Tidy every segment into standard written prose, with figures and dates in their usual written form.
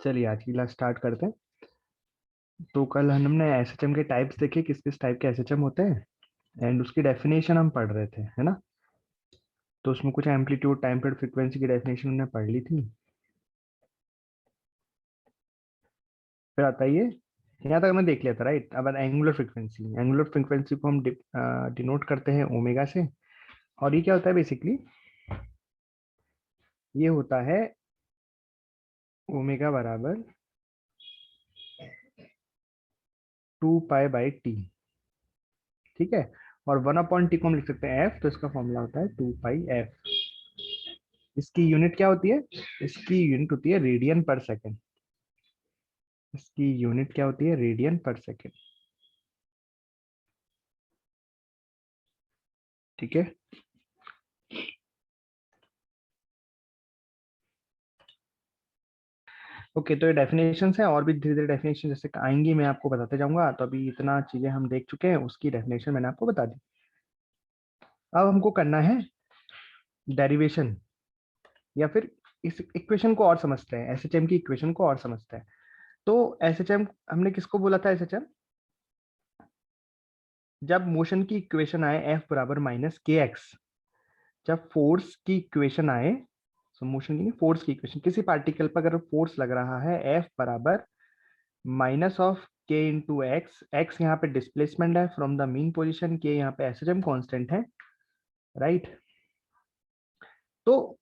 चलिए आज की क्लास स्टार्ट करते हैं। तो कल हमने एसएचएम के टाइप्स देखे, किस किस टाइप के एसएचएम होते हैं एंड उसकी डेफिनेशन हम पढ़ रहे थे, है ना। तो उसमें कुछ एम्पलीट्यूड, टाइम पीरियड, फ्रीक्वेंसी की डेफिनेशन हमने पढ़ ली थी। फिर आता है ये, यहाँ तक हमने देख लिया था राइट। अब एंगुलर फ्रीक्वेंसी, एंगुलर फ्रीक्वेंसी को हम डिनोट करते हैं ओमेगा से। और ये क्या होता है बेसिकली, ये होता है ओमेगा बराबर 2 पाई/टी, ठीक है। और 1/t को हम लिख सकते हैं एफ, तो इसका फॉर्मूला होता है 2 पाई/एफ। इसकी यूनिट क्या होती है? इसकी यूनिट होती है रेडियन पर सेकेंड। इसकी यूनिट क्या होती है? रेडियन पर सेकेंड, ठीक है। ओके, तो ये डेफिनेशन है और भी धीरे धीरे डेफिनेशन जैसे आएंगी मैं आपको बताते जाऊंगा। तो अभी इतना चीजें हम देख चुके हैं, उसकी डेफिनेशन मैंने आपको बता दी। अब हमको करना है डेरिवेशन, या फिर इस इक्वेशन को और समझते हैं, एसएचएम की इक्वेशन को और समझते हैं। तो एसएचएम हमने किसको बोला था? एसएचएम जब मोशन की इक्वेशन आए एफ बराबर माइनस के एक्स, जब फोर्स की इक्वेशन आए, सो मोशन की नहीं, फोर्स की इक्वेशन, किसी पार्टिकल पर अगर फोर्स लग रहा है एफ बराबर माइनस ऑफ के इंटू एक्स, एक्स यहाँ पे डिस्प्लेसमेंट है फ्रॉम द मीन पोजिशन, के यहाँ पे एसएचएम कांस्टेंट है, राइट। तो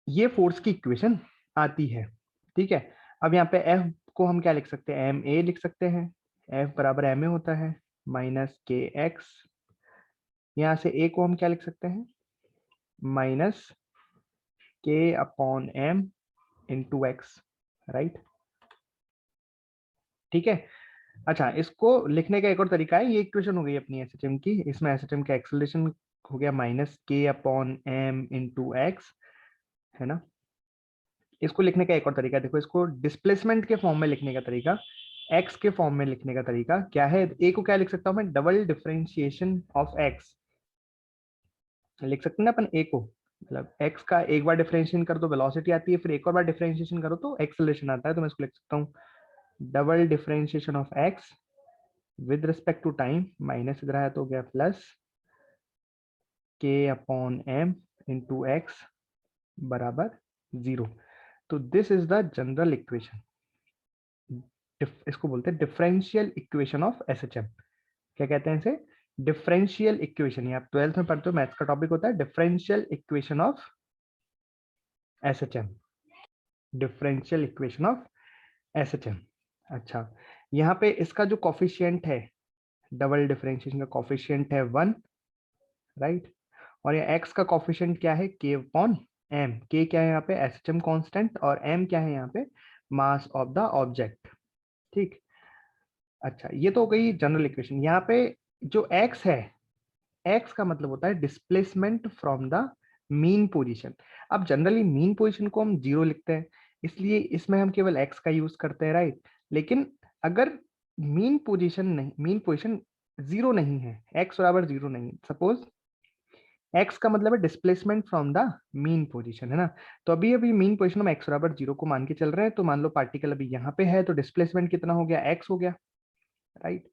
ये फोर्स की इक्वेशन आती है, ठीक है। अब यहाँ पे एफ को हम क्या लिख सकते हैं? एम ए लिख सकते हैं। एफ बराबर एम ए होता है माइनस के एक्स। यहाँ से ए को हम क्या लिख सकते हैं? Minus k upon m into x, right, ठीक है। अच्छा, इसको लिखने का एक और तरीका है, ये इक्वेशन हो गई अपनी एसएचएम की, इसमें एसएचएम का एक्सेलरेशन हो गया minus k upon m into x, है ना। इसको लिखने का एक और तरीका देखो, इसको डिस्प्लेसमेंट के फॉर्म में लिखने का तरीका, एक्स के फॉर्म में लिखने का तरीका क्या है? ए को क्या लिख सकता हूं मैं? डबल डिफरेंशिएशन ऑफ एक्स लिख सकते हैं ना अपन ए को। मतलब एक्स का एक बार डिफरेंशिएशन कर दो वेलोसिटी आती है, फिर एक और बार डिफरेंशिएशन करो तो एक्सेलरेशन आता है। तो मैं इसको लिख सकता हूँ double differentiation of x with respect to time, minus इधर आया तो हो गया प्लस के अपॉन एम इंटू एक्स बराबर 0। तो this is the general equation, इसको बोलते हैं डिफरेंशियल इक्वेशन ऑफ एसएचएम। क्या कहते हैं इसे? Differential equation. ये आप 12th में पढ़ते हो, मैथ्स का टॉपिक होता है differential equation of SHM, differential equation of SHM. अच्छा, यहाँ पे इसका जो कॉफिशिएंट है, डबल डिफरेंशिएशन का कॉफिशिएंट है 1, राइट। और ये एक्स का कॉफिशिएंट क्या है? के अपॉन एम। के क्या है यहाँ पे? एसएचएम कांस्टेंट, और एम क्या है यहाँ पे? मास ऑफ द ऑब्जेक्ट, ठीक। अच्छा, ये तो हो गई जनरल इक्वेशन। यहाँ पे जो एक्स है, एक्स का मतलब होता है displacement from the mean position. अब जनरली मीन पोजीशन को हम 0 लिखते हैं, इसलिए इसमें हम केवल एक्स का यूज करते हैं, राइट। लेकिन अगर मीन पोजीशन नहीं, मीन पोजीशन 0 नहीं है, एक्स बराबर 0 नहीं, सपोज एक्स का मतलब है displacement from the mean position, है ना। तो अभी अभी मीन पोजीशन हम एक्स बराबर 0 को मान के चल रहे हैं, तो मान लो पार्टिकल अभी यहाँ पे है, तो डिस्प्लेसमेंट कितना हो गया? एक्स हो गया, राइट।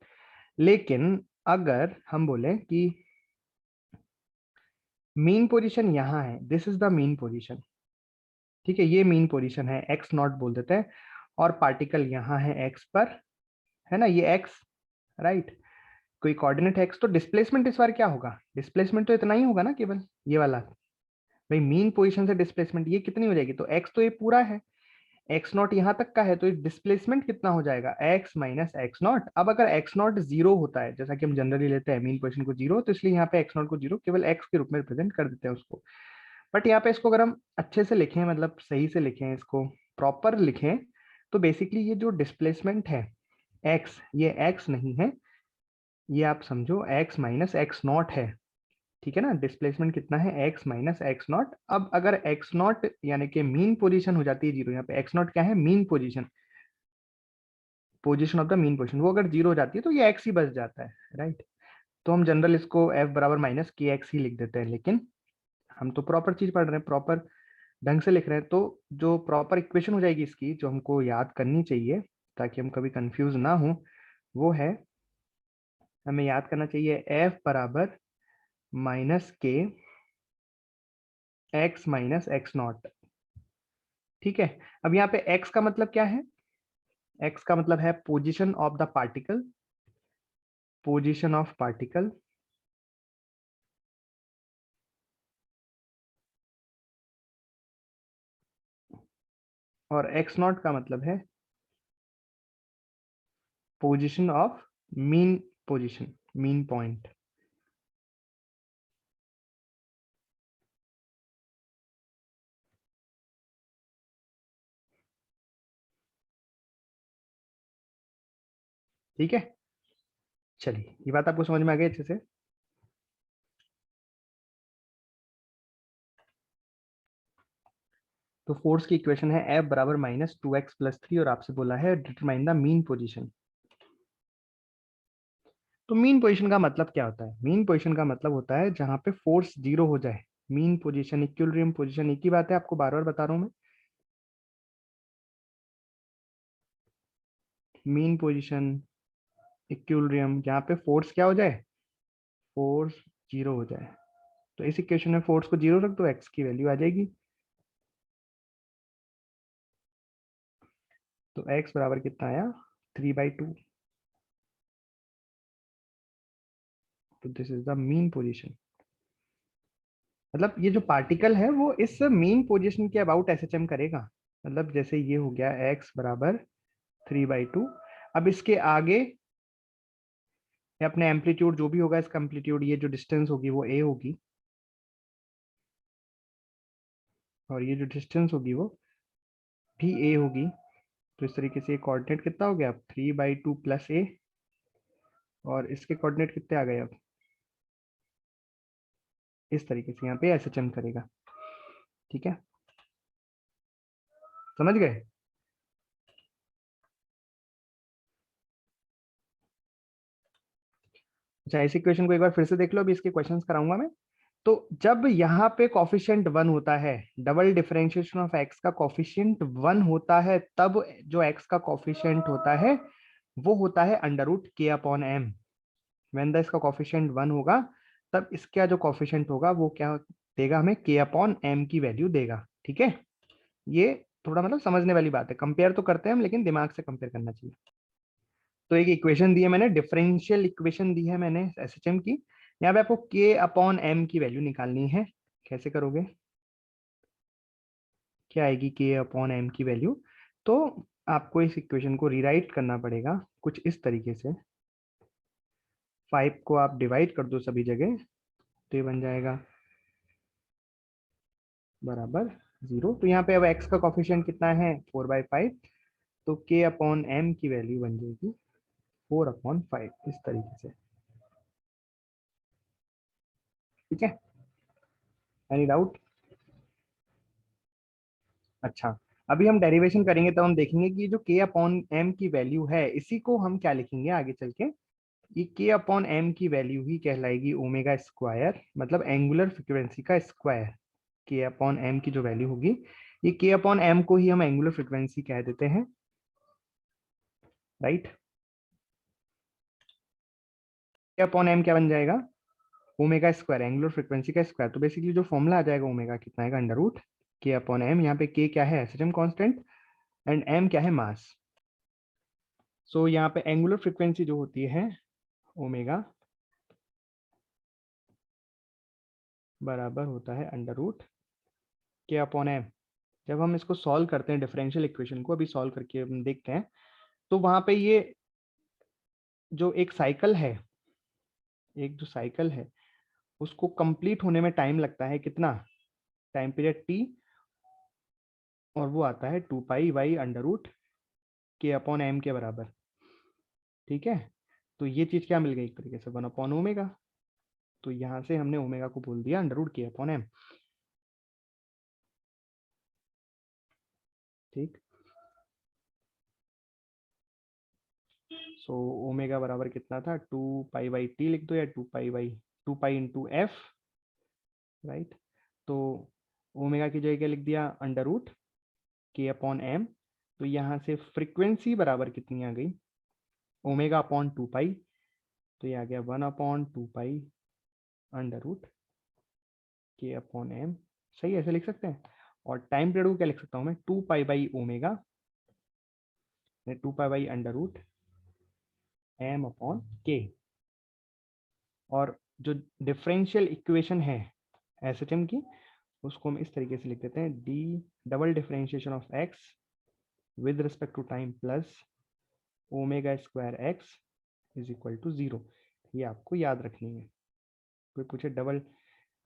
लेकिन अगर हम बोले कि मीन पोजीशन यहाँ है, this is the mean position, ठीक है, ये मीन पोजीशन है, एक्स नॉट बोल देते हैं, और पार्टिकल यहाँ है एक्स पर, है ना, ये एक्स, राइट। कोई कोऑर्डिनेट एक्स, तो डिस्प्लेसमेंट इस बार क्या होगा? डिस्प्लेसमेंट तो इतना ही होगा ना, केवल ये वाला। भाई मीन पोजीशन से डिस्प्लेसमेंट ये कितनी हो जाएगी? तो एक्स तो ये पूरा है, एक्स नॉट यहाँ तक का है, तो डिस्प्लेसमेंट कितना हो जाएगा? X minus x not. अब अगर एक्स नॉट 0 होता है, जैसा कि हम जनरली लेते हैं मीन पोजीशन को 0, तो इसलिए यहाँ पे एक्स नॉट को 0 केवल एक्स के रूप में रिप्रेजेंट कर देते हैं उसको। बट यहाँ पे इसको अगर हम अच्छे से लिखें, मतलब सही से लिखें, इसको प्रॉपर लिखें, तो बेसिकली ये जो डिस्प्लेसमेंट है एक्स, ये एक्स नहीं है, ये आप समझो एक्स माइनस एक्स नॉट है, ठीक है ना। डिस्प्लेसमेंट कितना है? X minus x not. अब अगर एक्स नॉट यानी कि मीन पोजीशन हो जाती है 0, यहाँ पे एक्स नॉट क्या है? Mean position, position of the mean position, वो अगर 0 हो जाती है तो ये एक्स ही बच जाता है, राइट। तो हम जनरल इसको एफ बराबर माइनस के एक्स ही लिख देते हैं, लेकिन हम तो प्रॉपर चीज पढ़ रहे हैं, प्रॉपर ढंग से लिख रहे हैं तो जो प्रॉपर इक्वेशन हो जाएगी इसकी, जो हमको याद करनी चाहिए ताकि हम कभी कंफ्यूज ना हो, वो है, हमें याद करना चाहिए एफ बराबर माइनस के एक्स माइनस एक्स नॉट। ठीक है, अब यहाँ पे एक्स का मतलब क्या है? एक्स का मतलब है position of the particle, position of particle, और एक्स नॉट का मतलब है position of mean, position, mean point. ठीक है, चलिए ये बात आपको समझ में आ गई अच्छे से। तो फोर्स की इक्वेशन है एफ बराबर minus two x plus three, और आपसे बोला है डिटरमाइन द मीन पोजीशन। तो मीन पोजीशन का मतलब क्या होता है? मीन पोजीशन का मतलब होता है जहां पे फोर्स जीरो हो जाए। मीन पोजीशन, इक्विलिब्रियम पोजीशन, एक ही बात है, आपको बार बार बता रहा हूं मैं। मीन पोजीशन, इक्विलिब्रियम, जहां पे फोर्स क्या हो जाए? फोर्स जीरो हो जाए। तो इस इक्वेशन में फोर्स को जीरो रख दो, एक्स की वैल्यू आ जाएगी। तो एक्स बराबर कितना आया? 3/2। तो this is the mean position. मतलब ये जो पार्टिकल है वो इस मीन पोजीशन के अबाउट एसएचएम करेगा। मतलब जैसे ये हो गया एक्स बराबर 3/2। अब इसके आगे ये अपने एम्पलीट्यूड जो भी होगा, इसका एम्पलीट्यूड, ये जो डिस्टेंस होगी वो ए होगी, और ये जो डिस्टेंस होगी वो भी ए होगी। तो इस तरीके से ये कोऑर्डिनेट कितना हो गया अब? 3/2 प्लस ए, और इसके कोऑर्डिनेट कितने आ गए अब? इस तरीके से यहाँ पे एसएचएम करेगा। ठीक है, समझ गए? अच्छा, इस इक्वेशन को एक बार फिर से देख लो, अभी इसके क्वेश्चंस कराऊंगा मैं। तो जब यहाँ पे कॉफिशिएंट वन होता है, डबल डिफरेंशिएशन ऑफ एक्स का कॉफिशिएंट वन होता है, तब जो एक्स का कॉफिशिएंट होता है वो होता है अंडर रूट के अपॉन एम। वेन द इसका कॉफिशिएंट वन होगा, तब इसका जो कॉफिशिएंट होगा वो क्या देगा? हमें के अपॉन एम की वैल्यू देगा। ठीक है, ये थोड़ा मतलब समझने वाली बात है, कंपेयर तो करते हैं हम लेकिन दिमाग से कंपेयर करना चाहिए। तो एक इक्वेशन दी है मैंने, डिफरेंशियल इक्वेशन दी है मैंने एसएचएम की। यहाँ पे आपको के अपॉन एम की वैल्यू निकालनी है। कैसे करोगे? क्या आएगी के अपॉन एम की वैल्यू? तो आपको इस इक्वेशन को रीराइट करना पड़ेगा कुछ इस तरीके से। 5 को आप डिवाइड कर दो सभी जगह, तो ये बन जाएगा बराबर 0। तो यहाँ पे अब x का कॉफिशिएंट कितना है? 4/5। तो k अपॉन एम की वैल्यू बन जाएगी 4/5, इस तरीके से। ठीक है, एनी डाउट? अच्छा, अभी हम डेरिवेशन करेंगे तब हम देखेंगे कि जो k अपॉन एम की वैल्यू है, इसी को हम क्या लिखेंगे आगे चल के? ये k अपॉन एम की वैल्यू ही कहलाएगी ओमेगा स्क्वायर, मतलब एंगुलर फ्रीक्वेंसी का स्क्वायर। k अपॉन एम की जो वैल्यू होगी, ये k अपॉन एम को ही हम एंगुलर फ्रीक्वेंसी कह देते हैं, राइट? k अपॉन एम क्या बन जाएगा? ओमेगा स्क्वायर, एंगुलर फ्रीक्वेंसी का स्क्वायर। तो बेसिकली जो फॉर्मूला आ जाएगा ओमेगा कितना आएगा? अंडर रूट के अपॉन एम। यहाँ पे के क्या है? एसएचएम कांस्टेंट, एंड एम क्या है? मास। सो यहाँ पे एंगुलर फ्रीक्वेंसी जो होती है ओमेगा बराबर होता है अंडर रूट के अपॉन एम। जब हम इसको सॉल्व करते हैं डिफरेंशियल इक्वेशन को, अभी सॉल्व करके हम देखते हैं, तो वहां पे ये जो एक साइकिल है, एक जो साइकिल है उसको कंप्लीट होने में टाइम लगता है कितना? टाइम पीरियड टी, और वो आता है 2π/, अंडर रूट के अपॉन एम के बराबर। ठीक है, तो ये चीज क्या मिल गई एक तरीके से? 1/ओमेगा। तो यहां से हमने ओमेगा को बोल दिया अंडर रूट के अपॉन एम। ठीक, सो ओमेगा बराबर कितना था? 2π/t लिख दो, या 2π/2π इंटू एफ, राइट? तो ओमेगा की जगह क्या लिख दिया, अंडर रूट के अपॉन एम। तो यहाँ से फ्रीक्वेंसी बराबर कितनी आ गई, ओमेगा अपॉन 2 पाई, तो ये आ गया 1/2 पाई अंडर रूट के अपॉन एम। सही है, ऐसे लिख सकते हैं। और टाइम पीरियड को क्या लिख सकता हूँ मैं, 2 pi by omega, 2 pi by under root m upon k. और जो डिफरेंशियल इक्वेशन है एसएचएम की, उसको हम इस तरीके से लिख देते हैं, d double differentiation of x with respect to time plus omega square x is equal to 0। ये आपको याद रखनी है। कोई पूछे double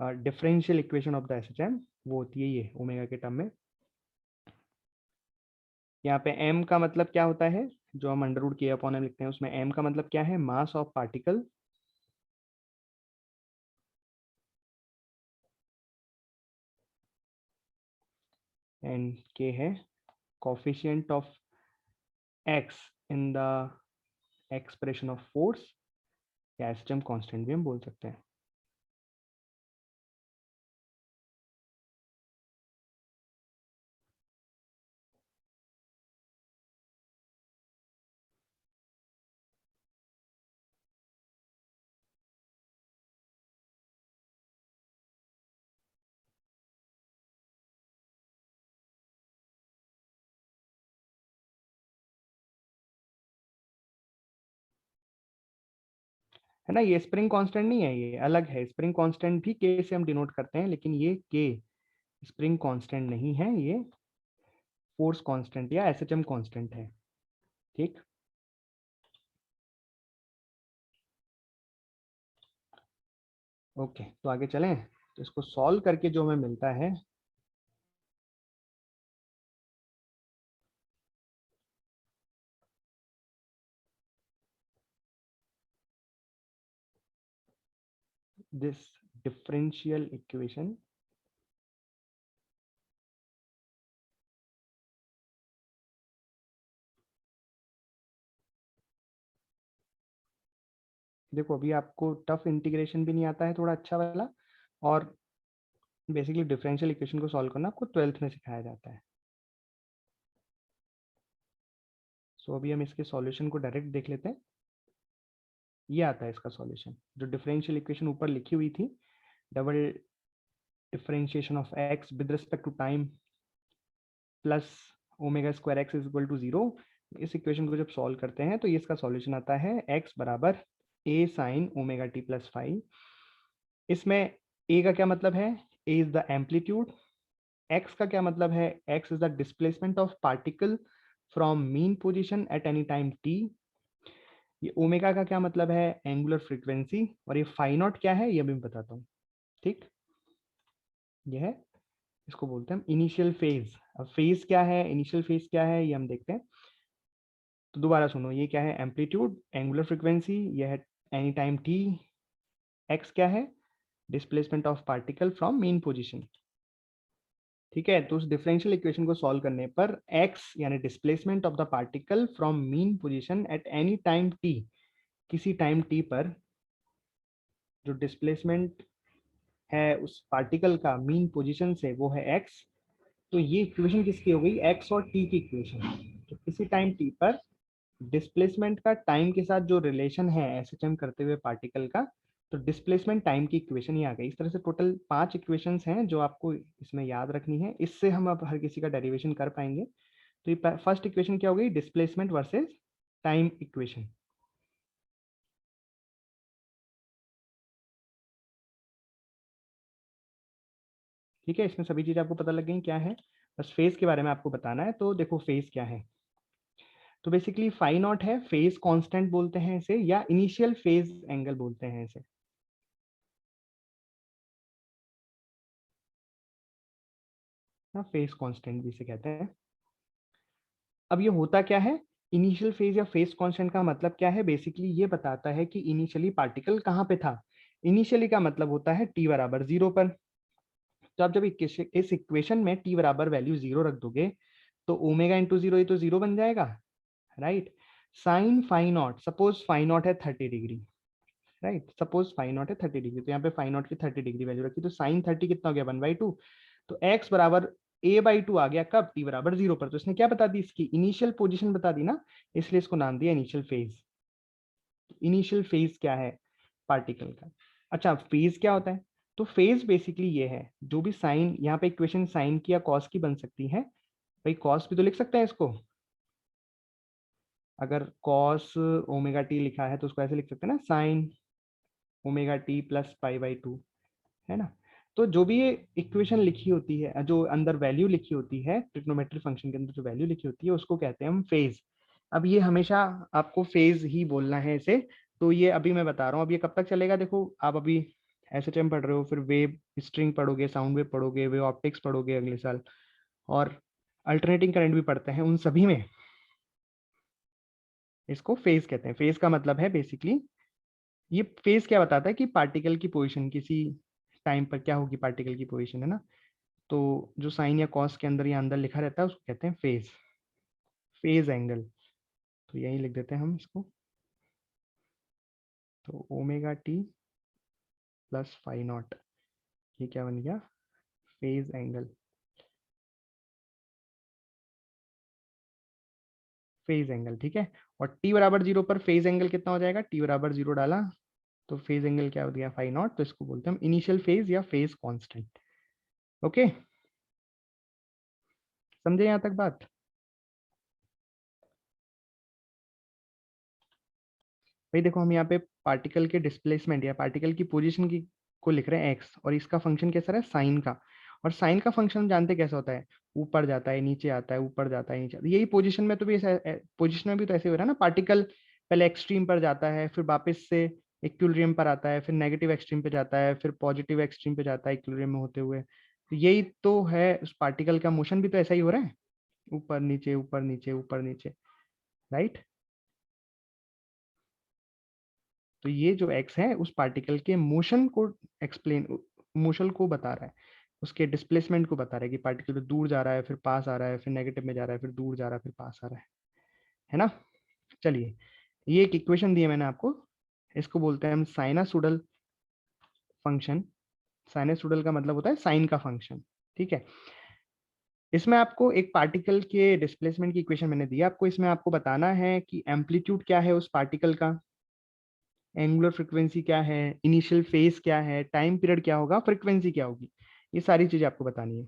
differential equation of the SHM, वो होती है ये ओमेगा के टर्म में। यहाँ पे m का मतलब क्या होता है, जो हम अंडर रूट के अपॉन एम लिखते हैं, उसमें m का मतलब क्या है, mass of particle. And k है coefficient of x in the expression of force, या एसएचएम कांस्टेंट भी हम बोल सकते हैं। है ना, ये स्प्रिंग कांस्टेंट नहीं है, ये अलग है। स्प्रिंग कांस्टेंट भी के से हम डिनोट करते हैं, लेकिन ये के स्प्रिंग कांस्टेंट नहीं है, ये फोर्स कांस्टेंट या एसएचएम कांस्टेंट है। ठीक, ओके, तो आगे चलें। तो इसको सॉल्व करके जो हमें मिलता है, दिस डिफरेंशियल इक्वेशन देखो अभी आपको टफ इंटीग्रेशन भी नहीं आता है थोड़ा अच्छा वाला, और बेसिकली डिफरेंशियल इक्वेशन को सॉल्व करना आपको 12th में सिखाया जाता है। सो अभी हम इसके सॉल्यूशन को डायरेक्ट देख लेते हैं। ये आता है इसका सॉल्यूशन, जो डिफरेंशियल इक्वेशन ऊपर लिखी हुई थी, double differentiation of x with respect to time plus omega square x is equal to 0। इस इक्वेशन को जब सॉल्व करते हैं तो ये इसका सॉल्यूशन आता है x बराबर a sine omega t plus 5। इसमें a का क्या मतलब है, a is the amplitude. x का क्या मतलब है, x is the displacement of particle from mean position at any time t। ये ओमेगा का क्या मतलब है, एंगुलर फ्रीक्वेंसी। और ये फाई नॉट क्या है, ये भी मैं बताता हूँ। ठीक, ये है, इसको बोलते हैं हम इनिशियल फेज। अब फेज क्या है, इनिशियल फेज क्या है, ये हम देखते हैं। तो दोबारा सुनो, ये क्या है, एम्पलीट्यूड, एंगुलर फ्रीक्वेंसी, ये है एनी टाइम टी। एक्स क्या है, displacement of particle from main position. ठीक है, तो उस डिफरेंशियल इक्वेशन को सॉल्व करने पर एक्स यानी displacement of the particle from mean position at any time T, किसी टाइम टी पर जो डिस्प्लेसमेंट है उस पार्टिकल का मीन पोजीशन से, वो है एक्स। तो ये इक्वेशन किसकी हो गई, एक्स और टी की इक्वेशन। तो किसी टाइम टी पर डिस्प्लेसमेंट का टाइम के साथ जो रिलेशन है एसएचएम करते हुए पार्टिकल का, तो डिस्प्लेसमेंट टाइम की इक्वेशन ही आ गई। इस तरह से टोटल 5 इक्वेशंस हैं जो आपको इसमें याद रखनी है, इससे हम अब हर किसी का डेरिवेशन कर पाएंगे। तो ये फर्स्ट इक्वेशन क्या हो गई, डिस्प्लेसमेंट वर्सेस टाइम इक्वेशन। ठीक है, इसमें सभी चीजें आपको पता लग गई क्या है, बस फेज के बारे में आपको बताना है। तो देखो फेज क्या है, तो बेसिकली फाई नॉट है, फेज कांस्टेंट बोलते हैं इसे, या इनिशियल फेज एंगल बोलते हैं इसे। ना, फेज कांस्टेंट भी इसे कहते हैं। अब ये होता क्या है, इनिशियल फेज या फेज कांस्टेंट का मतलब क्या है, बेसिकली ये बताता है कि इनिशियली पार्टिकल कहाँ पे था। इनिशियली का मतलब होता है t बराबर 0 पर। तो आप जब इस इक्वेशन में t बराबर वैल्यू 0 रख दोगे, तो ओमेगा इंटू 0 ये तो 0 बन जाएगा, right. Sine phi naught, suppose phi naught है 30 degree, right, suppose phi naught है 30 डिग्री, तो यहाँ पे फाई नॉट की 30 डिग्री वैल्यू रखी, तो साइन 30 कितना हो गया, 1/2। तो x बराबर a/2 आ गया कब, t बराबर 0 पर। तो इसने क्या बता दी, इसकी इनिशियल पोजीशन बता दी ना, इसलिए इसको नाम दिया इनिशियल फेज। इनिशियल फेज क्या है पार्टिकल का। अच्छा, फेज क्या होता है, तो फेज बेसिकली ये है, जो भी साइन यहाँ पे इक्वेशन साइन की या कॉस की बन सकती है, भाई कॉस भी तो लिख सकते हैं इसको, अगर कॉस ओमेगा टी लिखा है तो उसको ऐसे लिख सकते हैं ना, साइन ओमेगा टी प्लस पाई/2, है ना। तो जो भी ये इक्वेशन लिखी होती है, जो अंदर वैल्यू लिखी होती है ट्रिग्नोमेट्रिक फंक्शन के अंदर, जो वैल्यू लिखी होती है उसको कहते हैं हम फेज। अब ये हमेशा आपको फेज ही बोलना है इसे। तो ये अभी मैं बता रहा हूँ, अब ये कब तक चलेगा, देखो आप अभी एसएचएम पढ़ रहे हो, फिर वेव स्ट्रिंग पढ़ोगे, साउंड वेव पढ़ोगे, वेव ऑप्टिक्स पढ़ोगे अगले साल, और अल्टरनेटिंग करंट भी पढ़ते हैं, उन सभी में इसको फेज कहते हैं। फेज का मतलब है बेसिकली, ये फेज क्या बताता है कि पार्टिकल की पोजीशन किसी टाइम पर क्या होगी पार्टिकल की पोजीशन, है ना। तो जो साइन या कॉस के अंदर या अंदर लिखा रहता है उसको कहते हैं फेज, फेज एंगल। तो यही लिख देते हैं हम इसको, तो omega t plus phi naught, ये क्या बन गया, फेज एंगल। फेज एंगल, ठीक है। और टी बराबर 0 पर फेज एंगल कितना हो जाएगा, टी बराबर 0 डाला तो फेज एंगल क्या हो गया, फाई नॉट। तो इसको बोलते हैं हम इनिशियल फेज या फेज कांस्टेंट। ओके, समझे यहां तक बात। भाई देखो, हम यहाँ पे पार्टिकल के डिस्प्लेसमेंट या पार्टिकल की पोजीशन की को लिख रहे हैं एक्स, और इसका फंक्शन कैसा है, साइन का। और साइन का फंक्शन जानते कैसा होता है, ऊपर जाता है नीचे आता है, ऊपर जाता है नीचे आता है। यही पोजीशन में तो भी पोजीशन में भी तो ऐसे हो रहा है ना, पार्टिकल पहले एक्सट्रीम पर जाता है, फिर वापस से इक्विलिब्रियम पर आता है, फिर नेगेटिव एक्सट्रीम पे जाता है, फिर पॉजिटिव एक्सट्रीम पे जाता है इक्विलिब्रियम में होते हुए। तो यही तो है उस पार्टिकल का मोशन, भी तो ऐसा ही हो रहा है, ऊपर नीचे ऊपर नीचे ऊपर नीचे, राइट। तो ये जो एक्स है उस पार्टिकल के मोशन को एक्सप्लेन, मोशन को बता रहा है, उसके डिस्प्लेसमेंट को बता रहा है कि पार्टिकल दूर जा रहा है, फिर पास आ रहा है, फिर नेगेटिव में जा रहा है, फिर दूर जा रहा है, फिर पास आ रहा है ना। चलिए, ये एक इक्वेशन दी है मैंने आपको, इसको बोलते हैं हम साइनासोडल फंक्शन। साइनासोडल का मतलब होता है साइन का फंक्शन, ठीक है। इसमें आपको एक पार्टिकल के डिस्प्लेसमेंट की इक्वेशन मैंने दी है आपको, इसमें आपको बताना है कि एम्पलीट्यूड क्या है उस पार्टिकल का, एंगुलर फ्रीक्वेंसी क्या है, इनिशियल फेज क्या है, टाइम पीरियड क्या होगा, फ्रीक्वेंसी क्या होगी, ये सारी चीजें आपको बतानी है।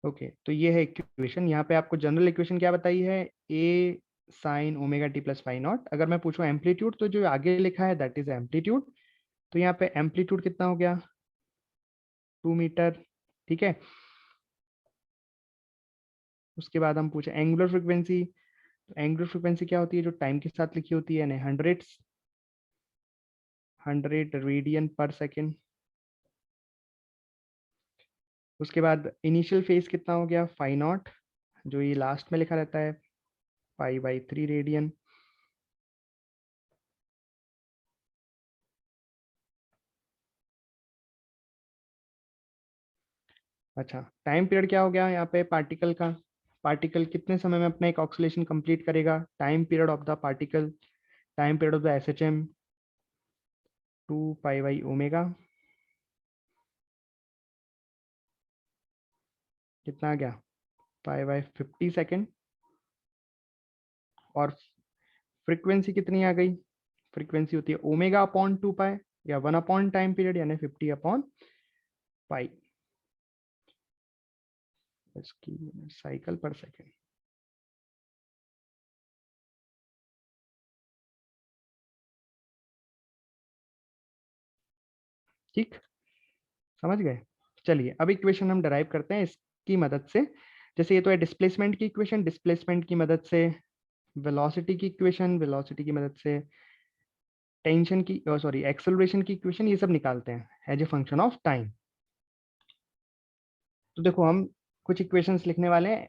ओके, तो ये है इक्वेशन। यहाँ पे आपको जनरल इक्वेशन क्या बताई है, a sine omega t plus phi naught. अगर मैं पूछूं एम्पलीट्यूड, तो जो आगे लिखा है दैट इज एम्पलीट्यूड। तो यहाँ पे एम्पलीट्यूड कितना हो गया, 2 मीटर, ठीक है। उसके बाद हम पूछे एंगुलर फ्रीक्वेंसी। एंगुलर फ्रीक्वेंसी क्या होती है, जो टाइम के साथ लिखी होती है, यानी 100 रेडियन पर सेकेंड। उसके बाद इनिशियल फेज कितना हो गया, फाई नॉट, जो ये लास्ट में लिखा रहता है, पाई/3 रेडियन। अच्छा, टाइम पीरियड क्या हो गया यहाँ पे पार्टिकल का, पार्टिकल कितने समय में अपना एक ऑक्सीलेशन कंप्लीट करेगा, time period of the particle, time period of the SHM, 2 पाई/ओमेगा, कितना आ गया, पाई/50 सेकेंड। और फ्रीक्वेंसी कितनी आ गई, फ्रीक्वेंसी होती है ओमेगा/2 पाई, या 1/टाइम पीरियड, यानी 50/पाई, इसकी साइकिल पर सेकेंड। ठीक, समझ गए। चलिए, अब इक्वेशन हम डराइव करते हैं इसकी मदद से। जैसे ये तो है डिस्प्लेसमेंट की इक्वेशन, डिस्प्लेसमेंट की मदद से वेलोसिटी की इक्वेशन, वेलोसिटी की मदद से टेंशन की, सॉरी एक्सेलरेशन की इक्वेशन, ये सब निकालते हैं as a function of time. तो देखो, हम कुछ इक्वेशंस लिखने वाले हैं,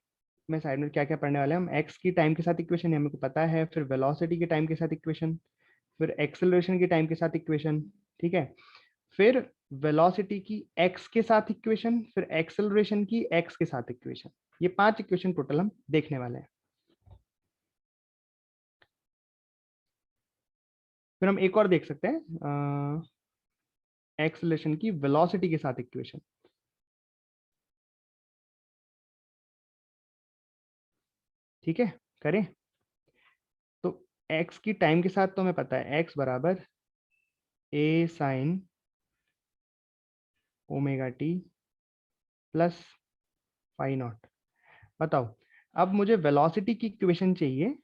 मैं साइड में क्या क्या पढ़ने वाले हैं हम, एक्स की टाइम के साथ इक्वेशन हमें को पता है, फिर वेलोसिटी की टाइम के साथ इक्वेशन, फिर एक्सेलरेशन की टाइम के साथ इक्वेशन, ठीक है। फिर वेलोसिटी की एक्स के साथ इक्वेशन, फिर एक्सेलरेशन की एक्स के साथ इक्वेशन। ये 5 इक्वेशन टोटल हम देखने वाले हैं। फिर हम एक और देख सकते हैं, एक्सेलरेशन की वेलोसिटी के साथ इक्वेशन। ठीक है, करें। तो x की टाइम के साथ तो हमें पता है x बराबर a sine omega t plus phi naught. बताओ, अब मुझे वेलोसिटी की इक्वेशन चाहिए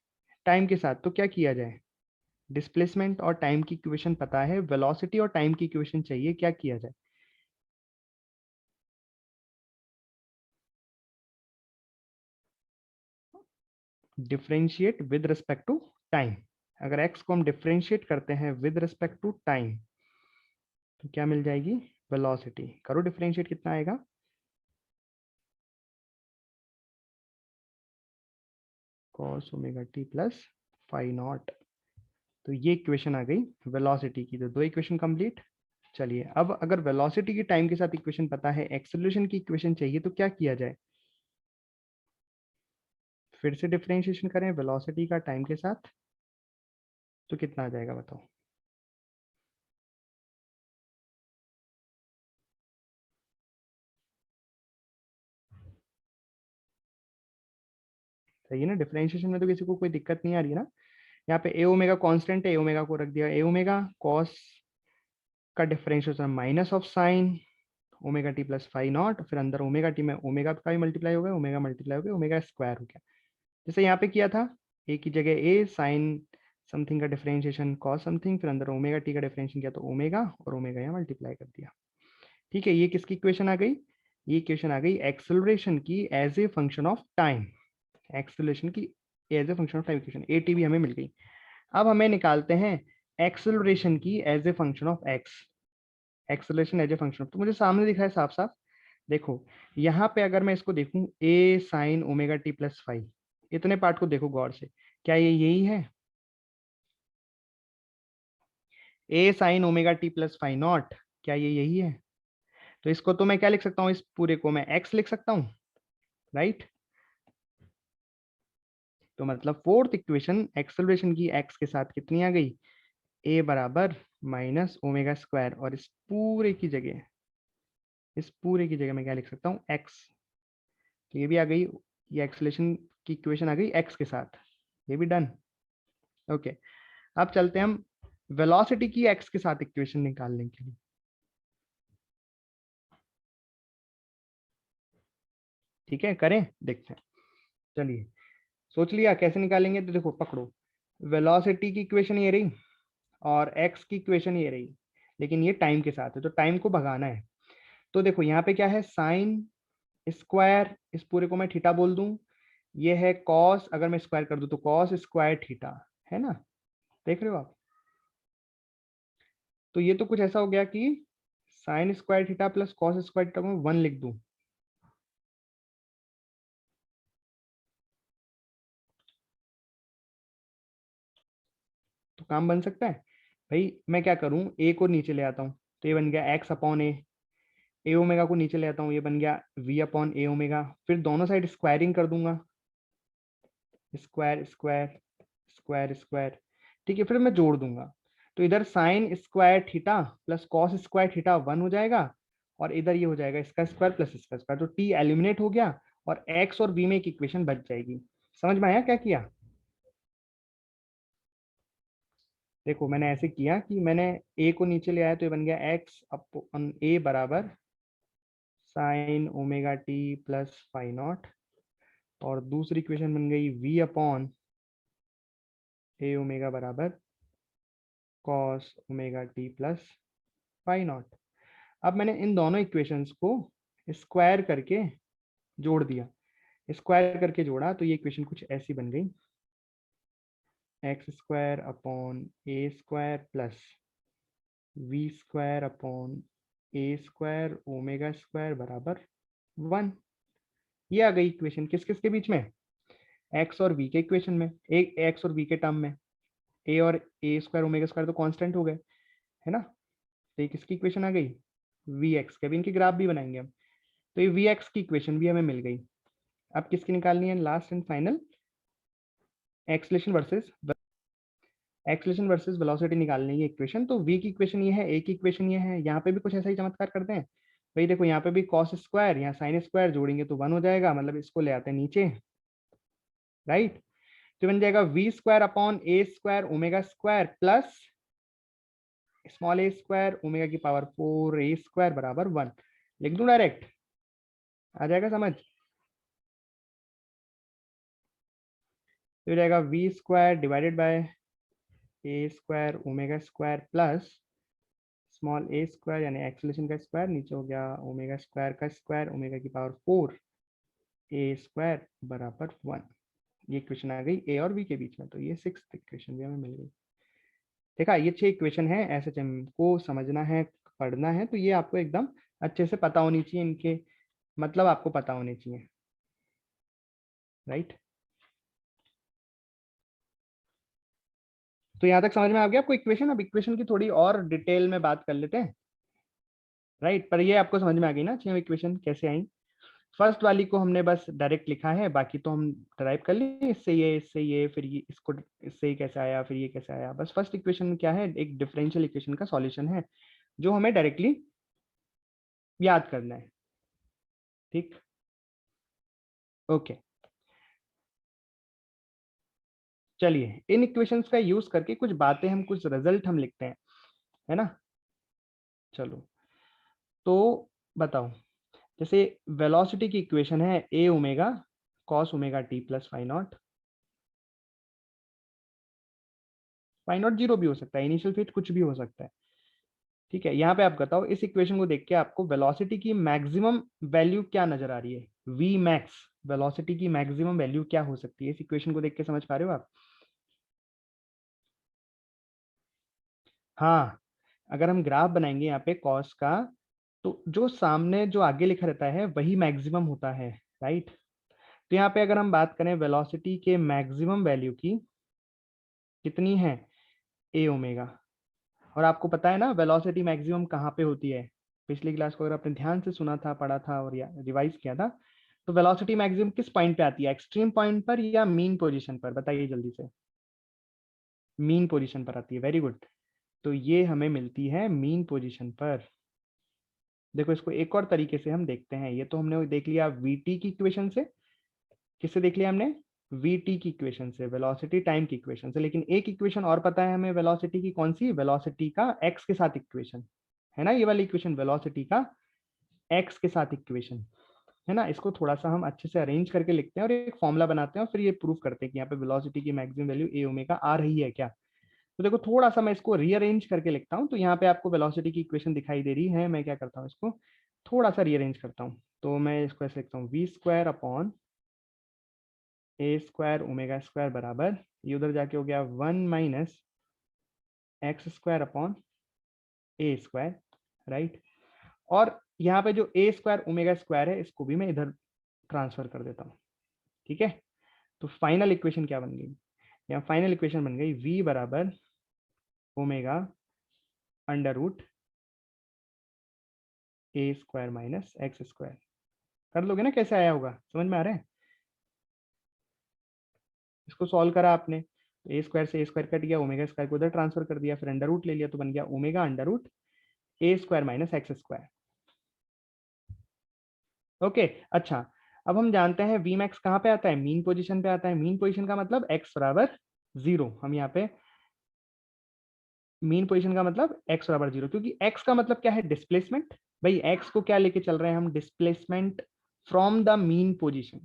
टाइम के साथ, तो क्या किया जाए? डिस्प्लेसमेंट और टाइम की इक्वेशन पता है, वेलोसिटी और टाइम की इक्वेशन चाहिए, क्या किया जाए? Differentiate with respect to time. अगर x को हम डिफरेंशिएट करते हैं विद रिस्पेक्ट टू टाइम तो क्या मिल जाएगी? वेलोसिटी। करो डिफरेंशिएट, कितना आएगा? cos omega t plus phi naught. तो ये इक्वेशन आ गई वेलोसिटी की। तो दो इक्वेशन कंप्लीट। चलिए, अब अगर वेलोसिटी की टाइम के साथ इक्वेशन पता है, एक्सेलरेशन की इक्वेशन चाहिए, तो क्या किया जाए? फिर से डिफरेंशिएशन करें वेलोसिटी का टाइम के साथ, तो कितना आ जाएगा बताओ? सही है ना? डिफरेंशिएशन में तो किसी को कोई दिक्कत नहीं आ रही है ना? यहाँ पे ए ओमेगा कॉन्स्टेंट है, ए ओमेगा को रख दिया, ए ओमेगा कॉस का differentiation minus of sine omega t plus phi naught, फिर अंदर ओमेगा टी में ओमेगा का भी मल्टीप्लाई हो गया, ओमेगा मल्टीप्लाई हो गया, ओमेगा स्क्वायर हो गया। जैसे यहाँ पे किया था, ए की जगह ए साइन समथिंग का डिफरेंशिएशन कॉस समथिंग, फिर अंदर ओमेगा टी का डिफरेंशिएशन किया तो ओमेगा, और ओमेगा यहाँ मल्टीप्लाई कर दिया। ठीक है, ये किसकी इक्वेशन आ गई? ये इक्वेशन आ गई एक्सेलरेशन की as a function of time. Acceleration की as a function of time equation, एटीवी हमें मिल गई। अब हमें निकालते हैं एक्सेलरेशन की as a function of x. Acceleration as a function of, तो मुझे सामने दिखा है साफ साफ। देखो, यहाँ पे अगर मैं इसको देखूं a sine omega t plus five, इतने पार्ट को देखो गौर से, क्या ये यही है? A sine omega t plus five naught, क्या ये यही है? तो इसको तो मैं क्या लिख सकता हूँ, इस पूरे को मैं एक्स लिख सकता हूँ, राइट? तो मतलब फोर्थ इक्वेशन एक्सेलरेशन की एक्स के साथ कितनी आ गई? ए बराबर माइनस ओमेगा स्क्वायर, और इस पूरे की जगह मैं क्या लिख सकता हूँ? एक्स। तो ये भी आ गई, ये एक्सेलरेशन की इक्वेशन आ गई एक्स के साथ, ये भी डन। ओके, अब चलते हैं हम वेलोसिटी की एक्स के साथ इक्वेशन निकालने के लिए। ठीक है, करें, देखते हैं। चलिए, सोच लिया कैसे निकालेंगे? तो देखो, पकड़ो, वेलोसिटी की इक्वेशन ये रही और एक्स की इक्वेशन ये रही, लेकिन ये टाइम के साथ है, तो टाइम को भगाना है। तो देखो, यहाँ पे क्या है? साइन स्क्वायर, इस पूरे को मैं थीटा बोल दूं, ये है कॉस, अगर मैं स्क्वायर कर दूं तो कॉस स्क्वायर थीटा, है ना? देख रहे हो आप? तो ये तो कुछ ऐसा हो गया कि sine square theta plus cos square theta को मैं 1 लिख दूं, तो काम बन सकता है। भाई मैं क्या करूं, ए को नीचे ले आता हूं, तो ये बन गया एक्स अपॉन ए। ए ओमेगा को नीचे ले आता हूँ, ये बन गया वी अपॉन ए ओमेगा। फिर दोनों साइड स्क्वायरिंग कर दूंगा, स्क्वायर स्क्वायर स्क्वायर स्क्वायर। ठीक है, फिर मैं जोड़ दूंगा, तो इधर sine square theta plus cos square theta 1 हो जाएगा, और इधर ये हो जाएगा इसका स्क्वायर प्लस इसका स्क्वायर, तो टी एलिमिनेट हो गया, और एक्स और वी में एक इक्वेशन बच जाएगी। समझ में आया क्या किया? देखो, मैंने ऐसे किया कि मैंने ए को नीचे ले आया, तो ये बन गया एक्स अपॉन ए बराबर sine omega t plus phi naught, और दूसरी इक्वेशन बन गई वी अपॉन ए ओमेगा बराबर cos omega t plus phi naught. अब मैंने इन दोनों इक्वेशंस को स्क्वायर करके जोड़ दिया, स्क्वायर करके जोड़ा, तो ये इक्वेशन कुछ ऐसी बन गई, x square upon a square plus v square upon a square omega square बराबर 1। ये आ गई इक्वेशन, किस किस के बीच में? एक्स और वी के इक्वेशन में, एक एक्स और वी के टर्म में। ए और ए स्क्वायर ओमेगा स्क्वायर तो कांस्टेंट हो गए, है ना? तो ये किसकी इक्वेशन आ गई? वी एक्स के। अभी इनकी ग्राफ भी बनाएंगे हम। तो ये वी एक्स की इक्वेशन भी हमें मिल गई। अब किसकी निकालनी है? Last and final, acceleration versus velocity निकालनी है इक्वेशन। तो v की इक्वेशन ये है, a की इक्वेशन ये है। यहाँ पे भी कुछ ऐसा ही चमत्कार करते हैं भाई। देखो, यहाँ पे भी कॉस स्क्वायर, यहाँ साइन स्क्वायर जोड़ेंगे तो 1 हो जाएगा, मतलब इसको ले आते हैं नीचे, राइट। तो बन जाएगा v square upon a square omega square plus small a square omega की पावर 4 ए स्क्वायर बराबर 1। लिख दूं डायरेक्ट, आ जाएगा समझ। तो जाएगा v square divided by a square omega square plus small a square यानी एक्सेलरेशन का स्क्वायर, नीचे हो गया ओमेगा स्क्वायर का स्क्वायर ओमेगा की पावर 4 ए स्क्वायर बराबर 1। ये इक्वेशन आ गई ए और बी के बीच में, तो ये 6th इक्वेशन भी हमें मिल गई। देखा, ये 6 इक्वेशन है, एसएचएम को समझना है, पढ़ना है, तो ये आपको एकदम अच्छे से पता होनी चाहिए, इनके मतलब आपको पता होने चाहिए, राइट। तो यहाँ तक समझ में आ गया आपको इक्वेशन। अब इक्वेशन की थोड़ी और डिटेल में बात कर लेते हैं, राइट। पर ये आपको समझ में आ गई ना 6 इक्वेशन कैसे आई। फर्स्ट वाली को हमने बस डायरेक्ट लिखा है, बाकी तो हम ड्राइव कर लिए, इससे ये फिर ये इसको इससे ही कैसे आया, फिर ये कैसे आया। बस फर्स्ट इक्वेशन क्या है, एक डिफरेंशियल इक्वेशन का सॉल्यूशन है जो हमें डायरेक्टली याद करना है, ठीक। ओके, चलिए इन इक्वेशंस का यूज करके कुछ बातें हम, कुछ रिजल्ट हम लिखते हैं, है ना। चलो, तो बताओ, जैसे वेलोसिटी की इक्वेशन है a omega cos omega t plus phi naught zero भी हो सकता है, इनिशियल फेज कुछ भी हो सकता है, ठीक है। यहाँ पे आप बताओ, इस इक्वेशन को देख के आपको वेलोसिटी की मैक्सिमम वैल्यू क्या नजर आ रही है, वी मैक्स, वेलोसिटी की मैक्सिमम वैल्यू क्या हो सकती है, इस इक्वेशन को देख के समझ पा रहे हो आप। हाँ, अगर हम ग्राफ बनाएंगे यहाँ पे कॉस का, तो जो सामने जो आगे लिखा रहता है वही मैक्सिमम होता है, राइट। तो यहाँ पे अगर हम बात करें वेलोसिटी के मैक्सिमम वैल्यू की, कितनी है, ए ओमेगा। और आपको पता है ना वेलोसिटी मैक्सिमम कहाँ पे होती है, पिछली क्लास को अगर आपने ध्यान से सुना था, पढ़ा था और या रिवाइज किया था, तो वेलोसिटी मैक्सिमम किस पॉइंट पे आती है, एक्सट्रीम पॉइंट पर या मीन पोजीशन पर, बताइए जल्दी से। मीन पोजीशन पर आती है, वेरी गुड। तो ये हमें मिलती है मीन पोजीशन पर। देखो, इसको एक और तरीके से हम देखते हैं, ये तो हमने देख लिया वीटी की इक्वेशन से, किससे देख लिया हमने, वीटी की इक्वेशन से, वेलोसिटी टाइम की इक्वेशन से। लेकिन एक इक्वेशन और पता है हमें वेलोसिटी की, कौन सी, वेलोसिटी का एक्स के साथ इक्वेशन, है ना, ये वाली इक्वेशन वेलोसिटी का एक्स के साथ इक्वेशन, है ना। इसको थोड़ा सा हम अच्छे से अरेंज करके लिखते हैं और एक फॉर्मूला बनाते हैं और फिर ये प्रूव करते हैं कि यहाँ पे वेलोसिटी की मैक्सिमम वैल्यू ए ओमेगा आ रही है क्या। तो देखो, थोड़ा सा मैं इसको रीअरेंज करके लिखता हूँ, तो यहाँ पे आपको वेलोसिटी की इक्वेशन दिखाई दे रही है, मैं क्या करता हूँ, इसको थोड़ा सा रीअरेंज करता हूँ। तो मैं इसको ऐसे लिखता हूँ, v square upon a square omega square बराबर, ये उधर जाके हो गया 1 minus x square upon a square, right. और यहाँ पे जो ए स्क्वायर ओमेगा स्क्वायर है, इसको भी मैं इधर ट्रांसफर कर देता हूँ, ठीक है। तो फाइनल इक्वेशन क्या बन गई, यहाँ फाइनल इक्वेशन बन गई v बराबर omega under root a square minus x square. कर लोगे ना, कैसे आया होगा, समझ में आ रहा है। इसको सॉल्व करा आपने, तो ए स्क्वायर से ए स्क्वायर कट गया, ओमेगा स्क्वायर को उधर ट्रांसफर कर दिया, फिर अंडर रूट ले लिया, तो बन गया omega under root a square minus x square. Okay, अच्छा। अब हम जानते हैं वी मैक्स कहाँ पे आता है, मीन पोजीशन पे आता है। मीन पोजीशन का मतलब एक्स बराबर जीरो, हम यहाँ पे मीन पोजीशन का मतलब एक्स बराबर जीरो, क्योंकि एक्स का मतलब क्या है, डिस्प्लेसमेंट। भाई एक्स को क्या लेके चल रहे हैं हम, displacement from the mean position,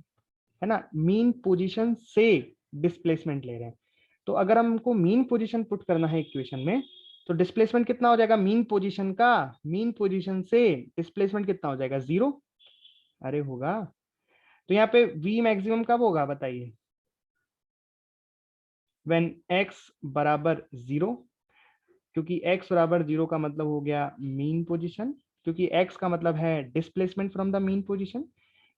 है ना, मीन पोजीशन से डिस्प्लेसमेंट ले रहे हैं। तो अगर हमको मीन पोजीशन पुट करना है इक्वेशन में, तो डिस्प्लेसमेंट कितना हो जाएगा मीन पोजीशन का, मीन पोजीशन से डिस्प्लेसमेंट कितना हो जाएगा, जीरो। अरे होगा। तो यहाँ पे v मैक्सिमम कब होगा बताइए, व्हेन x बराबर जीरो, क्योंकि x बराबर जीरो का मतलब हो गया मीन पोजीशन, क्योंकि x का मतलब है displacement from the mean position.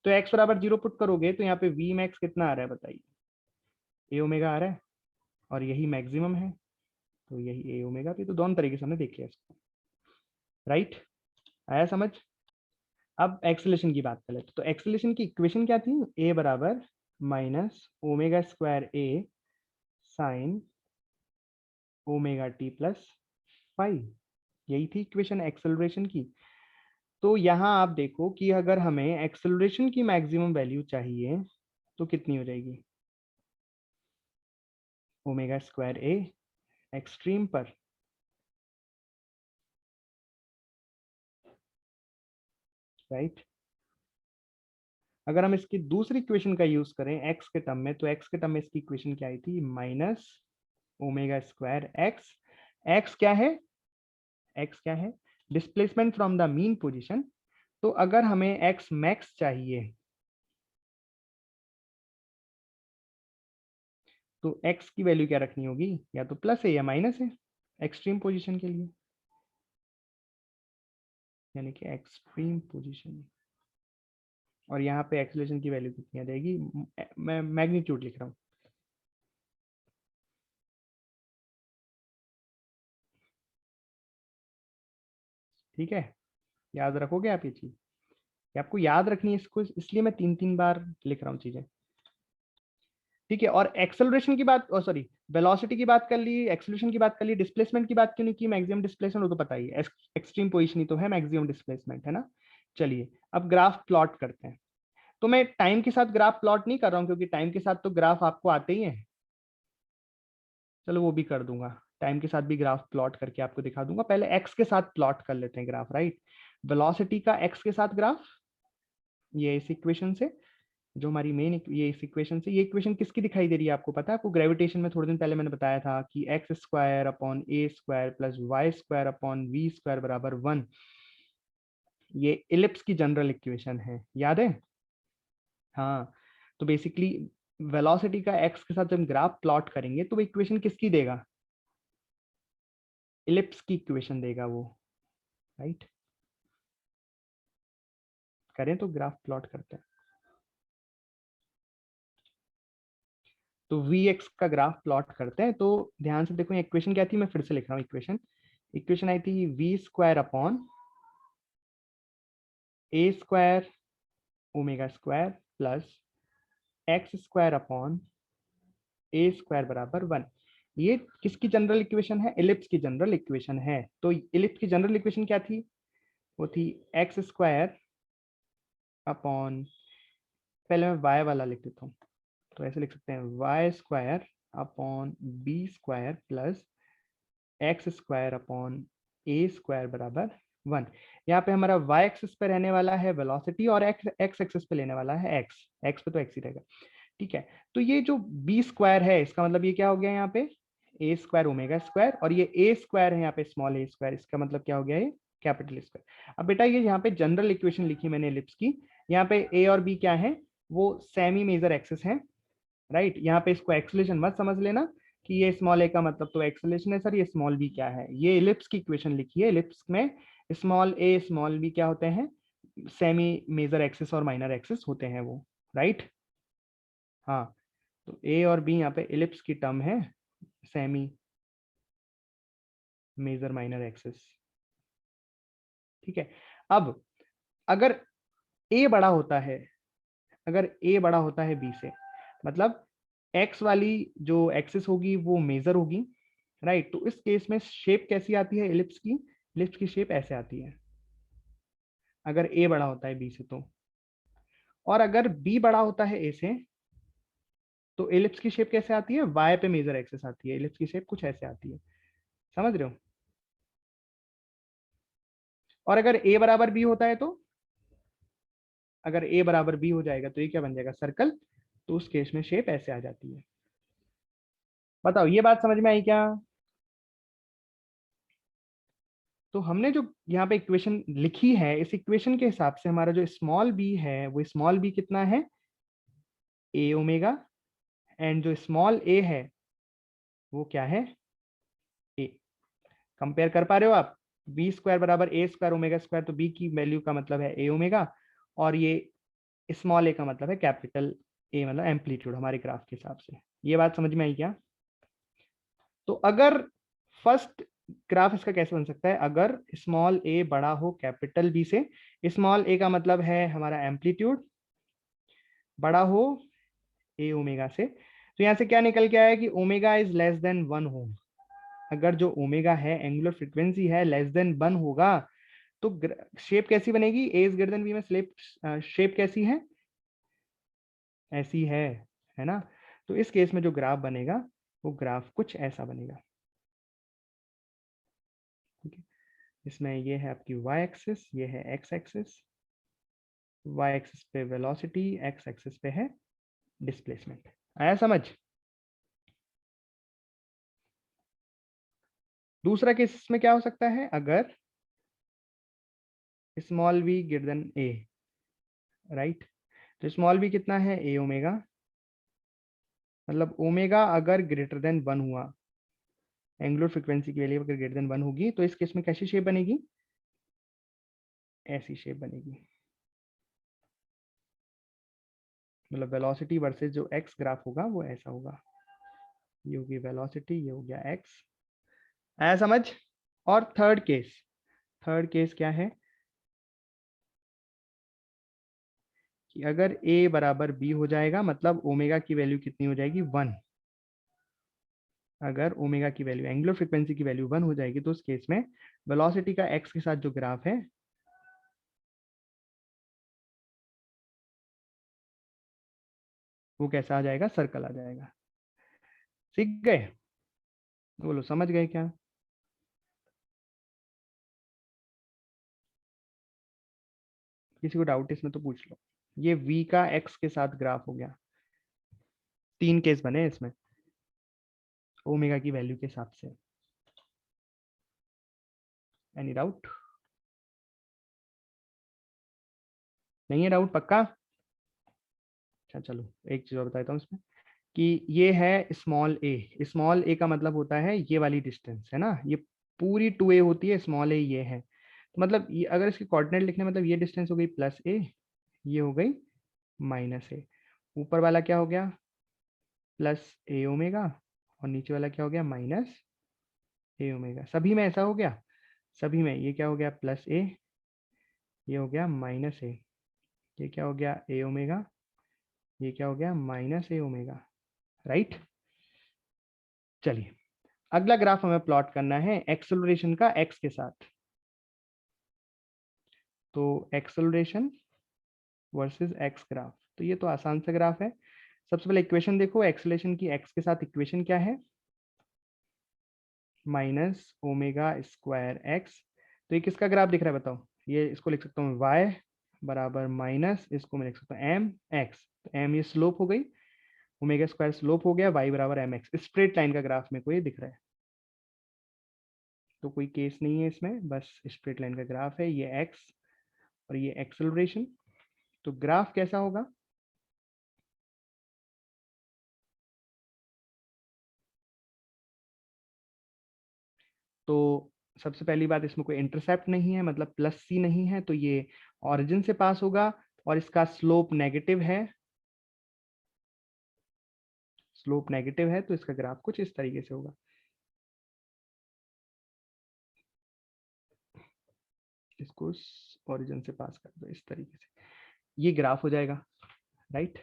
तो x बराबर जीरो पुट करोगे तो यहाँ पे v मैक्स कितना आ रहा है बताइए, ए ओमेगा आ रहा है, और यही मैक्सिमम है, तो यही ए ओमेगा भी। तो दोनों तरीके से हमने देख लिया इसको, राइट। आया समझ। अब एक्सेलेरेशन की बात कर लेते, तो एक्सेलेरेशन की इक्वेशन क्या थी, ए बराबर minus omega square a sine omega t plus five, यही थी इक्वेशन एक्सेलरेशन की। तो यहाँ आप देखो कि अगर हमें एक्सेलरेशन की मैक्सिमम वैल्यू चाहिए तो कितनी हो जाएगी, ओमेगा स्क्वायर ए एक्सट्रीम पर, राइट। अगर हम इसकी दूसरी इक्वेशन का यूज करें एक्स के टर्म में, तो एक्स के टर्म में इसकी इक्वेशन क्या आई थी, minus omega square x. X क्या है, एक्स क्या है, displacement from the mean position. तो अगर हमें एक्स मैक्स चाहिए, तो एक्स की वैल्यू क्या रखनी होगी, या तो प्लस है या माइनस है एक्सट्रीम पोजीशन के लिए, यानी कि एक्सट्रीम पोजीशन। और यहाँ पे एक्सेलरेशन की वैल्यू कितनी आ जाएगी, मैं मैग्नीट्यूड लिख रहा हूँ, ठीक है। याद रखोगे आप ये चीज, ये आपको याद रखनी है इसको, इसलिए मैं 3-3 बार लिख रहा हूँ चीजें, ठीक है। और एक्सेलरेशन की बात, सॉरी, वेलोसिटी की बात कर ली, एक्सेलरेशन की बात कर ली, डिस्प्लेसमेंट की बात क्यों नहीं की, मैक्सिमम डिस्प्लेसमेंट वो तो पता ही है, एक्सट्रीम पोजीशन ही तो है मैक्सिमम डिस्प्लेसमेंट, है ना। चलिए अब ग्राफ प्लॉट करते हैं। तो मैं टाइम के साथ ग्राफ प्लॉट नहीं कर रहा हूं, क्योंकि टाइम के साथ तो ग्राफ आपको आते ही हैं, चलो वो भी कर दूंगा, टाइम के साथ भी ग्राफ प्लॉट करके आपको दिखा दूंगा। पहले एक्स के साथ प्लॉट कर लेते हैं ग्राफ, राइट। वेलोसिटी का एक्स के साथ ग्राफ, ये इस इक्वेशन से, जो हमारी मेन, ये इस इक्वेशन से, ये इक्वेशन किसकी दिखाई दे रही है आपको पता है, आपको ग्रेविटेशन में थोड़े दिन पहले मैंने बताया था कि x square upon a square plus y square upon v square बराबर 1, ये इलिप्स की जनरल इक्वेशन है, याद है। हाँ, तो बेसिकली वेलोसिटी का एक्स के साथ जब ग्राफ प्लॉट करेंगे तो वो इक्वेशन किसकी देगा, इलिप्स की इक्वेशन देगा वो, राइट। करें तो ग्राफ प्लॉट करते हैं, तो वी एक्स का ग्राफ प्लॉट करते हैं। तो ध्यान से देखो इक्वेशन क्या थी, मैं फिर से लिख रहा हूँ इक्वेशन। इक्वेशन आई थी v square upon a square omega square plus x square upon a square बराबर 1। ये किसकी जनरल इक्वेशन है, इलिप्स की जनरल इक्वेशन है। तो इलिप्स की जनरल इक्वेशन क्या थी, वो थी एक्स स्क्वायर अपॉन, पहले मैं वाई वाला लिख देता हूँ, तो ऐसे लिख सकते हैं y square upon b square plus x square upon a square बराबर 1। यहाँ पे हमारा वाई एक्सिस पे रहने वाला है वेलोसिटी, और एक्स एक्स एक्सिस पे लेने वाला है एक्स, एक्स पे तो एक्स ही रहेगा, ठीक है। तो ये जो बी स्क्वायर है, इसका मतलब ये क्या हो गया यहाँ पे, ए स्क्वायर ओमेगा स्क्वायर, और ये ए स्क्वायर है यहाँ पे स्मॉल ए स्क्वायर, इसका मतलब क्या हो गया ये कैपिटल स्क्वायर। अब बेटा ये यहाँ पे जनरल इक्वेशन लिखी मैंने एलिप्स की, यहाँ पे ए और बी क्या है, वो सेमी मेजर एक्सिस है, राइट। यहाँ पे इसको एक्सेलेरेशन मत समझ लेना कि ये स्मॉल ए का मतलब तो एक्सेलेरेशन है सर, ये स्मॉल बी क्या है, ये इलिप्स की इक्वेशन लिखी है। इलिप्स में स्मॉल ए स्मॉल बी क्या होते हैं, सेमी मेजर एक्सिस और माइनर एक्सिस होते हैं वो, राइट। हाँ, तो ए और बी यहाँ पे इलिप्स की टर्म है, सेमी मेजर माइनर एक्सिस, ठीक है। अब अगर ए बड़ा होता है, अगर ए बड़ा होता है बी से, मतलब एक्स वाली जो एक्सिस होगी वो मेजर होगी, राइट। तो इस केस में शेप कैसी आती है इलिप्स की, इलिप्स की शेप ऐसे आती है अगर ए बड़ा होता है बी से तो। और अगर बी बड़ा होता है ए से, तो इलिप्स की शेप कैसे आती है, वाई पे मेजर एक्सिस आती है, इलिप्स की शेप कुछ ऐसे आती है, समझ रहे हो। और अगर ए बराबर बी होता है तो, अगर ए बराबर बी हो जाएगा तो ये क्या बन जाएगा, सर्कल। तो उस केस में शेप ऐसे आ जाती है। बताओ ये बात समझ में आई क्या। तो हमने जो यहाँ पे इक्वेशन लिखी है, इस इक्वेशन के हिसाब से हमारा जो स्मॉल बी है, वो स्मॉल बी कितना है, ए ओमेगा, एंड जो स्मॉल ए है वो क्या है, ए। कंपेयर कर पा रहे हो आप, बी स्क्वायर बराबर ए स्क्वायर ओमेगा स्क्वायर, तो बी की वैल्यू का मतलब है ए ओमेगा, और ये स्मॉल ए का मतलब है कैपिटल ए, मतलब एम्पलीट्यूड हमारे ग्राफ के हिसाब से। ये बात समझ में आई क्या। तो अगर फर्स्ट ग्राफ इसका कैसे बन सकता है, अगर स्मॉल ए बड़ा हो कैपिटल बी से, स्मॉल ए का मतलब है हमारा एम्पलीट्यूड, बड़ा हो ए ओमेगा से, तो यहां से क्या निकल के आया कि ओमेगा इज लेस देन 1 हो। अगर जो ओमेगा है एंगुलर फ्रीक्वेंसी है लेस देन 1 होगा, तो शेप कैसी बनेगी, ए इज ग्रेटर देन बी में शेप कैसी है, ऐसी है ना। तो इस केस में जो ग्राफ बनेगा वो ग्राफ कुछ ऐसा बनेगा। ठीक है, इसमें ये है आपकी y एक्सिस, ये है x एक्सिस, y एक्सिस पे वेलोसिटी, x एक्सिस पे है डिस्प्लेसमेंट। आया समझ? दूसरा केस में क्या हो सकता है, अगर small v greater than a, right, तो स्मॉल v कितना है, a ओमेगा, मतलब ओमेगा अगर ग्रेटर देन 1 हुआ, एंगुलर फ्रीक्वेंसी की वैल्यू अगर ग्रेटर देन 1 होगी, तो इस केस में कैसी शेप बनेगी, ऐसी शेप बनेगी। मतलब वेलोसिटी वर्सेस जो x ग्राफ होगा वो ऐसा होगा, ये होगी वेलोसिटी, ये हो गया x। आया समझ? और थर्ड केस क्या है कि अगर a बराबर b हो जाएगा, मतलब ओमेगा की वैल्यू कितनी हो जाएगी, 1। अगर ओमेगा की वैल्यू, एंगुलर फ्रीक्वेंसी की वैल्यू 1 हो जाएगी, तो उस केस में वेलोसिटी का x के साथ जो ग्राफ है वो कैसा आ जाएगा, सर्कल आ जाएगा। सीख गए? बोलो समझ गए क्या? किसी को डाउट इसमें तो पूछ लो। ये v का x के साथ ग्राफ हो गया। 3 केस बने इसमें ओमेगा की वैल्यू के हिसाब से। Any doubt? नहीं है डाउट पक्का? अच्छा चलो एक चीज और बता देता हूँ इसमें, कि ये है स्मॉल ए का मतलब होता है ये वाली डिस्टेंस है ना, ये पूरी 2a होती है, स्मॉल ए ये है, तो मतलब ये अगर इसके कोऑर्डिनेट लिखने, मतलब ये डिस्टेंस हो गई प्लस ए, ये हो गई माइनस ए, ऊपर वाला क्या हो गया, प्लस ए ओमेगा, और नीचे वाला क्या हो गया, माइनस ए ओमेगा। सभी में ऐसा हो गया, सभी में ये क्या हो गया, प्लस ए, ये हो गया माइनस ए, ये क्या हो गया, ए ओमेगा, ये क्या हो गया, माइनस ए ओमेगा, राइट। चलिए अगला ग्राफ हमें प्लॉट करना है एक्सेलरेशन का एक्स के साथ। तो एक्सेलरेशन वर्सेस एक्स ग्राफ, तो ये तो आसान सा ग्राफ है। सबसे पहले इक्वेशन देखो, एक्सेलरेशन की एक्स के साथ इक्वेशन क्या है, माइनस ओमेगा स्क्वायर एक्स। तो ये किसका ग्राफ दिख रहा है बताओ, ये इसको लिख सकता हूँ y बराबर माइनस, इसको मैं लिख सकता हूँ एम एक्स, तो एम ये स्लोप हो गई, ओमेगा स्क्वायर स्लोप हो गया, y बराबर एम एक्स, स्ट्रेट लाइन का ग्राफ मेरे को ये दिख रहा है। तो कोई केस नहीं है इसमें, बस स्ट्रेट लाइन का ग्राफ है, ये x और ये एक्सेलरेशन। तो ग्राफ कैसा होगा, तो सबसे पहली बात इसमें कोई इंटरसेप्ट नहीं है, मतलब प्लस सी नहीं है, तो ये ऑरिजिन से पास होगा, और इसका स्लोप नेगेटिव है, स्लोप नेगेटिव है, तो इसका ग्राफ कुछ इस तरीके से होगा। इसको ओरिजिन से पास कर दो इस तरीके से, ये ग्राफ हो जाएगा, राइट।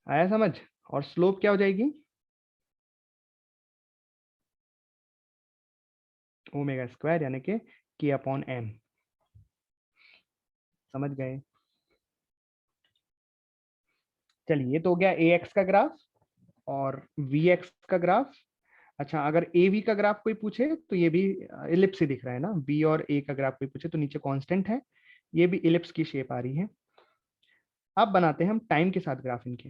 आया समझ? और स्लोप क्या हो जाएगी, ओमेगा स्क्वायर यानी कि k अपॉन m। समझ गए? चलिए ये तो हो गया ax का ग्राफ और vx का ग्राफ। अच्छा अगर av का ग्राफ कोई पूछे तो ये भी इलिप्स ही दिख रहा है ना, b और a का ग्राफ कोई पूछे तो नीचे कांस्टेंट है, ये भी इलिप्स की शेप आ रही है। अब बनाते हैं हम टाइम के साथ ग्राफ इनके।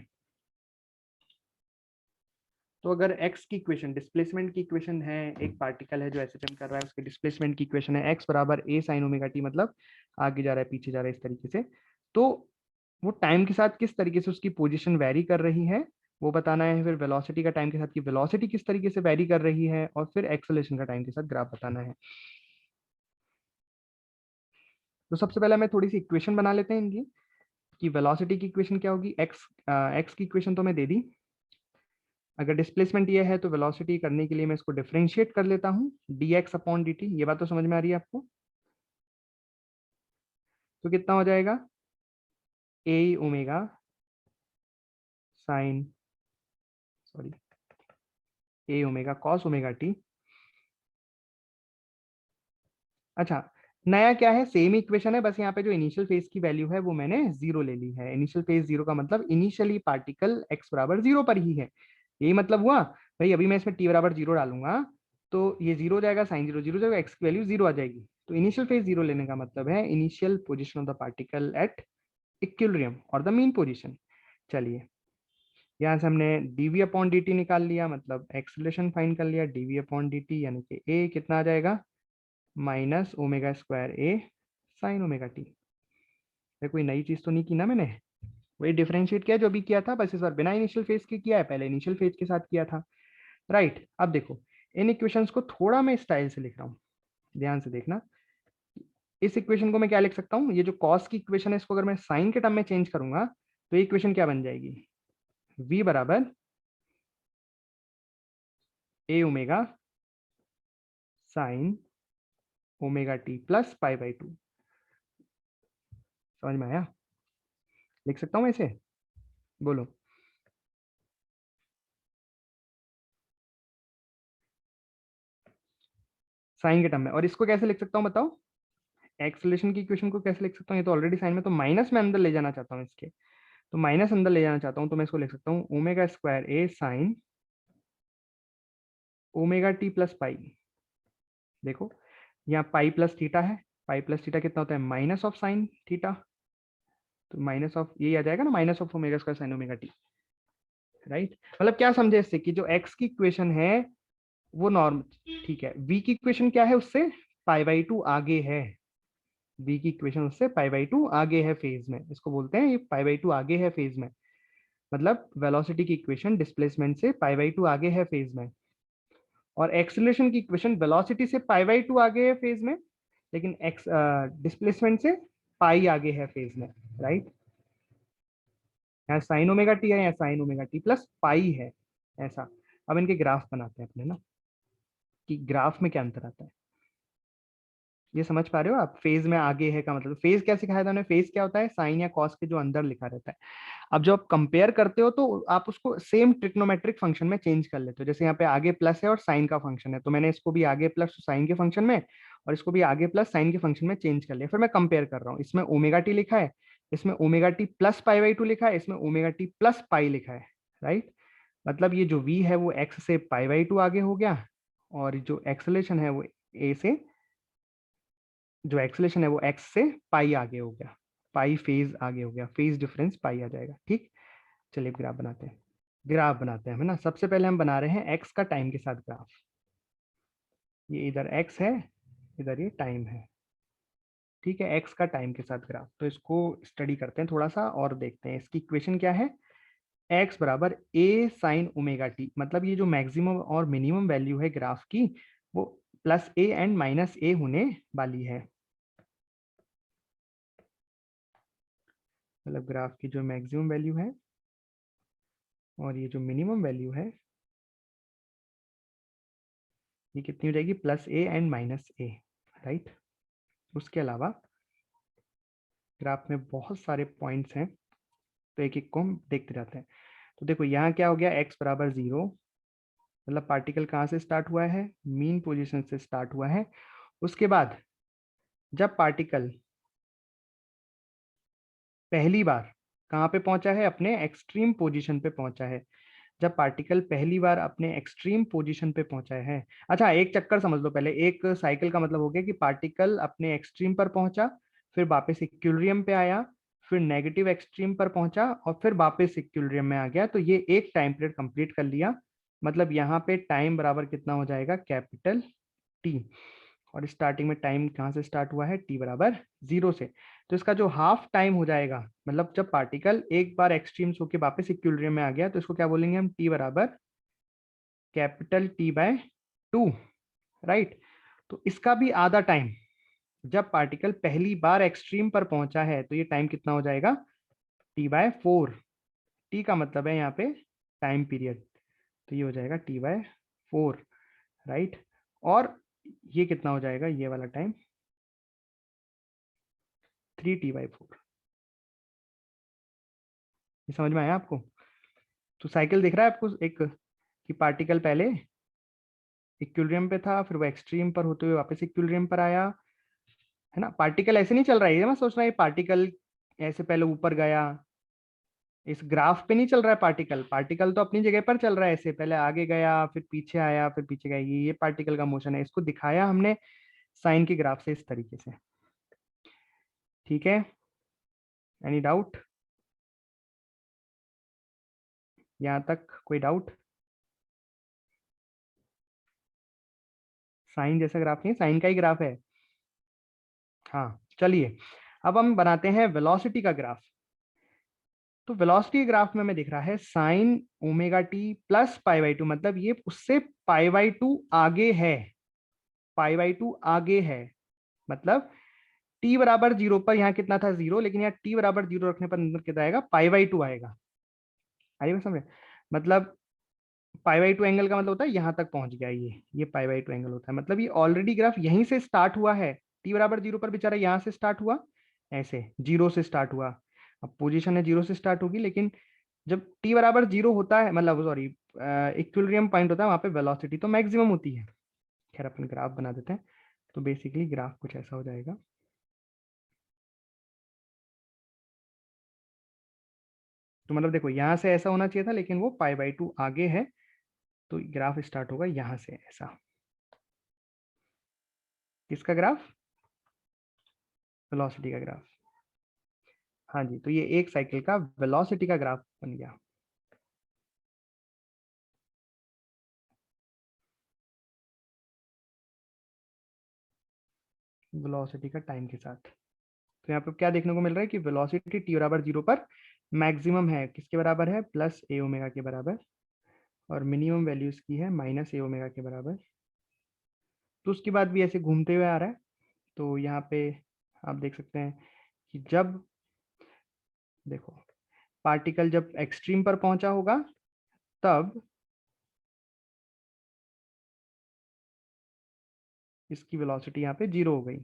तो अगर x की इक्वेशन, डिस्प्लेसमेंट की इक्वेशन है, एक पार्टिकल है जो एसएचएम कर रहा है, उसके डिस्प्लेसमेंट की इक्वेशन है x बराबर a sin ओमेगा t, मतलब आगे जा रहा है पीछे जा रहा है इस तरीके से, तो वो टाइम के साथ किस तरीके से उसकी पोजीशन वेरी कर रही है वो बताना है, फिर वेलोसिटी का टाइम के साथ की वेलोसिटी किस तरीके से वेरी कर रही है, और फिर एक्सेलरेशन का टाइम के साथ ग्राफ बताना है। तो सबसे पहले हमें थोड़ी सी इक्वेशन बना लेते हैं इनकी, कि वेलोसिटी की इक्वेशन क्या होगी, एक्स की इक्वेशन तो मैं दे दी, अगर डिस्प्लेसमेंट ये है तो वेलोसिटी करने के लिए मैं इसको डिफरेंशिएट कर लेता हूँ, dx अपॉन dt। ये बात तो समझ में आ रही है आपको? तो कितना हो जाएगा, a omega sine, sorry, a omega cos omega t। अच्छा नया क्या है, सेम इक्वेशन है, बस यहाँ पे जो इनिशियल फेज की वैल्यू है वो मैंने जीरो ले ली है। इनिशियल फेज जीरो का मतलब इनिशियली पार्टिकल x बराबर जीरो पर ही है, यही मतलब हुआ। भाई अभी मैं इसमें t बराबर 0 डालूंगा तो ये 0 हो जाएगा, साइन 0 0 हो जाएगा, x की वैल्यू 0 आ जाएगी। तो इनिशियल फेज 0 लेने का मतलब है initial position of the particle at equilibrium और द मीन पोजिशन। चलिए यहाँ से हमने dv अपॉन dt निकाल लिया, मतलब एक्सेलरेशन फाइंड कर लिया। dv अपॉन dt यानी कि a कितना आ जाएगा, minus omega square a sine omega T. कोई नई चीज तो नहीं की ना मैंने, वही डिफरेंशिएट किया जो अभी किया था, बस इस बार बिना इनिशियल फेज के किया है, पहले इनिशियल फेज के साथ किया था। राइट, अब देखो इन इक्वेशंस को थोड़ा मैं स्टाइल से लिख रहा हूँ, ध्यान से देखना। इस इक्वेशन को मैं क्या लिख सकता हूँ, ये जो कॉस की इक्वेशन है इसको अगर मैं साइन के टर्म में चेंज करूंगा तो ये इक्वेशन क्या बन जाएगी, v बराबर a omega sine omega t plus pi by 2। समझ में आया, लिख सकता हूँ ऐसे, बोलो। साइन के टर्म में, और इसको कैसे लिख सकता हूँ बताओ, एक्सलेशन की इक्वेशन को कैसे लिख सकता हूँ, ये तो ऑलरेडी साइन में, तो माइनस में अंदर ले जाना चाहता हूँ इसके, तो माइनस अंदर ले जाना चाहता हूँ, तो मैं इसको लिख सकता हूँ omega square a sine omega t plus pi. देखो यहाँ पाई प्लस थीटा है, पाई प्लस थीटा कितना होता है, माइनस ऑफ साइन थीटा, तो माइनस ऑफ ये आ जाएगा ना, minus of omega square sine omega T. Right, मतलब क्या समझे इससे कि जो एक्स की इक्वेशन है वो नॉर्म, ठीक है, v की इक्वेशन क्या है उससे पाई बाई 2 आगे है, v की इक्वेशन उससे पाई बाई 2 आगे है फेज में, इसको बोलते हैं ये पाई बाई 2 आगे है फेज में, मतलब वेलोसिटी की इक्वेशन डिस्प्लेसमेंट से पाई बाई 2 आगे है फेज में, और एक्सेलरेशन की इक्वेशन वेलोसिटी से पाई बाई 2 आगे है फेज में, लेकिन एक्स डिस्प्लेसमेंट से पाई आगे है फेज में। राइट, यहाँ साइन ओमेगा टी है, यहाँ साइन ओमेगा टी प्लस पाई है, ऐसा। अब इनके ग्राफ बनाते हैं अपने ना, कि ग्राफ में क्या अंतर आता है, ये समझ पा रहे हो आप, फेज में आगे है का मतलब, फेज क्या सिखाया था उन्हें, फेज क्या होता है, साइन या कॉस के जो अंदर लिखा रहता है। अब जब आप कंपेयर करते हो तो आप उसको सेम ट्रिग्नोमेट्रिक फंक्शन में चेंज कर लेते हो, जैसे यहाँ पे आगे प्लस है और साइन का फंक्शन है, तो मैंने इसको भी आगे प्लस साइन के फंक्शन में और इसको भी आगे प्लस साइन के फंक्शन में चेंज कर लिया, फिर मैं कंपेयर कर रहा हूँ, इसमें ओमेगा टी लिखा है, इसमें omega t plus pi by 2 लिखा है, इसमें ओमेगा टी प्लस पाई लिखा है। राइट, मतलब ये जो v है वो x से पाई बाई 2 आगे हो गया, और जो एक्सेलेरेशन है वो a से, जो एक्सेलेरेशन है वो x से पाई आगे हो गया, पाई फेज आगे हो गया, फेज डिफरेंस पाई आ जाएगा। ठीक, चलिए ग्राफ बनाते हैं, ग्राफ बनाते हैं है ना। सबसे पहले हम बना रहे हैं x का टाइम के साथ ग्राफ, ये इधर x है, इधर ये टाइम है। ठीक है, x का टाइम के साथ ग्राफ, तो इसको स्टडी करते हैं थोड़ा सा और देखते हैं। इसकी इक्वेशन क्या है, x बराबर a साइन ओमेगा टी, मतलब ये जो मैक्सिमम और मिनिमम वैल्यू है ग्राफ की वो plus a and minus a होने वाली है, मतलब ग्राफ की जो मैक्सिमम वैल्यू है और ये जो मिनिमम वैल्यू है ये कितनी हो जाएगी, plus a and minus a। Right, उसके अलावा ग्राफ में बहुत सारे पॉइंट्स हैं, तो एक एक को हम देखते जाते हैं। तो देखो यहाँ क्या हो गया, x बराबर 0, मतलब पार्टिकल कहाँ से स्टार्ट हुआ है, मीन पोजीशन से स्टार्ट हुआ है। उसके बाद जब पार्टिकल पहली बार कहाँ पे पहुंचा है, अपने एक्सट्रीम पोजीशन पे पहुंचा है, जब पार्टिकल पहली बार अपने एक्सट्रीम पोजीशन पे पहुंचा है। अच्छा एक चक्कर समझ लो पहले, एक साइकिल का मतलब हो गया कि पार्टिकल अपने एक्सट्रीम पर पहुंचा, फिर वापस इक्विलिब्रियम पे आया, फिर नेगेटिव एक्सट्रीम पर पहुंचा और फिर वापस इक्विलिब्रियम में आ गया, तो ये एक टाइम पीरियड कंप्लीट कर लिया। मतलब यहाँ पे टाइम बराबर कितना हो जाएगा, कैपिटल टी, और स्टार्टिंग में टाइम कहाँ से स्टार्ट हुआ है, टी बराबर 0 से, तो इसका जो हाफ टाइम हो जाएगा, मतलब जब पार्टिकल एक बार एक्सट्रीम होके वापस इक्विलिब्रियम में आ गया, तो इसको क्या बोलेंगे हम, टी बराबर कैपिटल टी बाय 2। राइट, तो इसका भी आधा टाइम, जब पार्टिकल पहली बार एक्सट्रीम पर पहुंचा है तो ये टाइम कितना हो जाएगा, टी बाय 4। टी का मतलब है यहाँ पे टाइम पीरियड, तो ये हो जाएगा टी बाय 4। राइट, और ये कितना हो जाएगा, ये वाला टाइम 3t/4। ये समझ में आया आपको, तो साइकिल दिख रहा है आपको एक, कि पार्टिकल पहले इक्विलिब्रियम पे था, फिर वो एक्सट्रीम पर होते हुए वापस इक्विलिब्रियम पर आया, है ना। पार्टिकल ऐसे नहीं चल रहा है, मैं सोच रहा है पार्टिकल ऐसे पहले ऊपर गया, इस ग्राफ पे नहीं चल रहा है पार्टिकल, पार्टिकल तो अपनी जगह पर चल रहा है, ऐसे पहले आगे गया फिर पीछे आया फिर पीछे गया, ये पार्टिकल का मोशन है, इसको दिखाया हमने साइन के ग्राफ से इस तरीके से। ठीक है, एनी डाउट? यहां तक कोई डाउट? साइन जैसा ग्राफ नहीं, साइन का ही ग्राफ है। हाँ चलिए, अब हम बनाते हैं वेलोसिटी का ग्राफ। तो वेलोसिटी ग्राफ में हमें दिख रहा है sign omega t plus pi by two, मतलब ये उससे पाई बाई टू आगे है, पाई बाई टू आगे है, मतलब टी बराबर जीरो पर यहाँ कितना था, जीरो, लेकिन यहाँ टी बराबर जीरो रखने पर अंदर कितना आएगा, पाई बाई टू आएगा। आइए समझे, मतलब पाई बाई टू एंगल का मतलब होता है यहाँ तक पहुंच गया, ये पाई बाई टू एंगल होता है, मतलब ये ऑलरेडी ग्राफ यहीं से स्टार्ट हुआ है, टी बराबर जीरो पर बेचारा यहाँ से स्टार्ट हुआ, ऐसे जीरो से स्टार्ट हुआ, अब पोजीशन है जीरो से स्टार्ट होगी, लेकिन जब टी बराबर जीरो होता है, मतलब सॉरी इक्विलिब्रियम पॉइंट होता है, वहां पे वेलोसिटी तो मैक्सिमम होती है। खैर अपन ग्राफ बना देते हैं, तो बेसिकली ग्राफ कुछ ऐसा हो जाएगा। तो मतलब देखो यहां से ऐसा होना चाहिए था, लेकिन वो पाई बाई टू आगे है, तो ग्राफ स्टार्ट होगा यहां से ऐसा। किसका ग्राफ? वेलोसिटी का ग्राफ। हाँ जी, तो ये एक साइकिल का वेलोसिटी का ग्राफ बन गया। वेलोसिटी का टाइम के साथ, तो यहाँ पे क्या देखने को मिल रहा है कि वेलोसिटी टी बराबर जीरो पर मैक्सिमम है, किसके बराबर है, प्लस ए ओमेगा के बराबर, और मिनिमम वैल्यू इसकी है माइनस ए ओमेगा के बराबर। तो उसके बाद भी ऐसे घूमते हुए आ रहा है, तो यहाँ पे आप देख सकते हैं कि जब देखो पार्टिकल जब एक्सट्रीम पर पहुंचा होगा, तब इसकी वेलोसिटी यहाँ पे जीरो हो गई।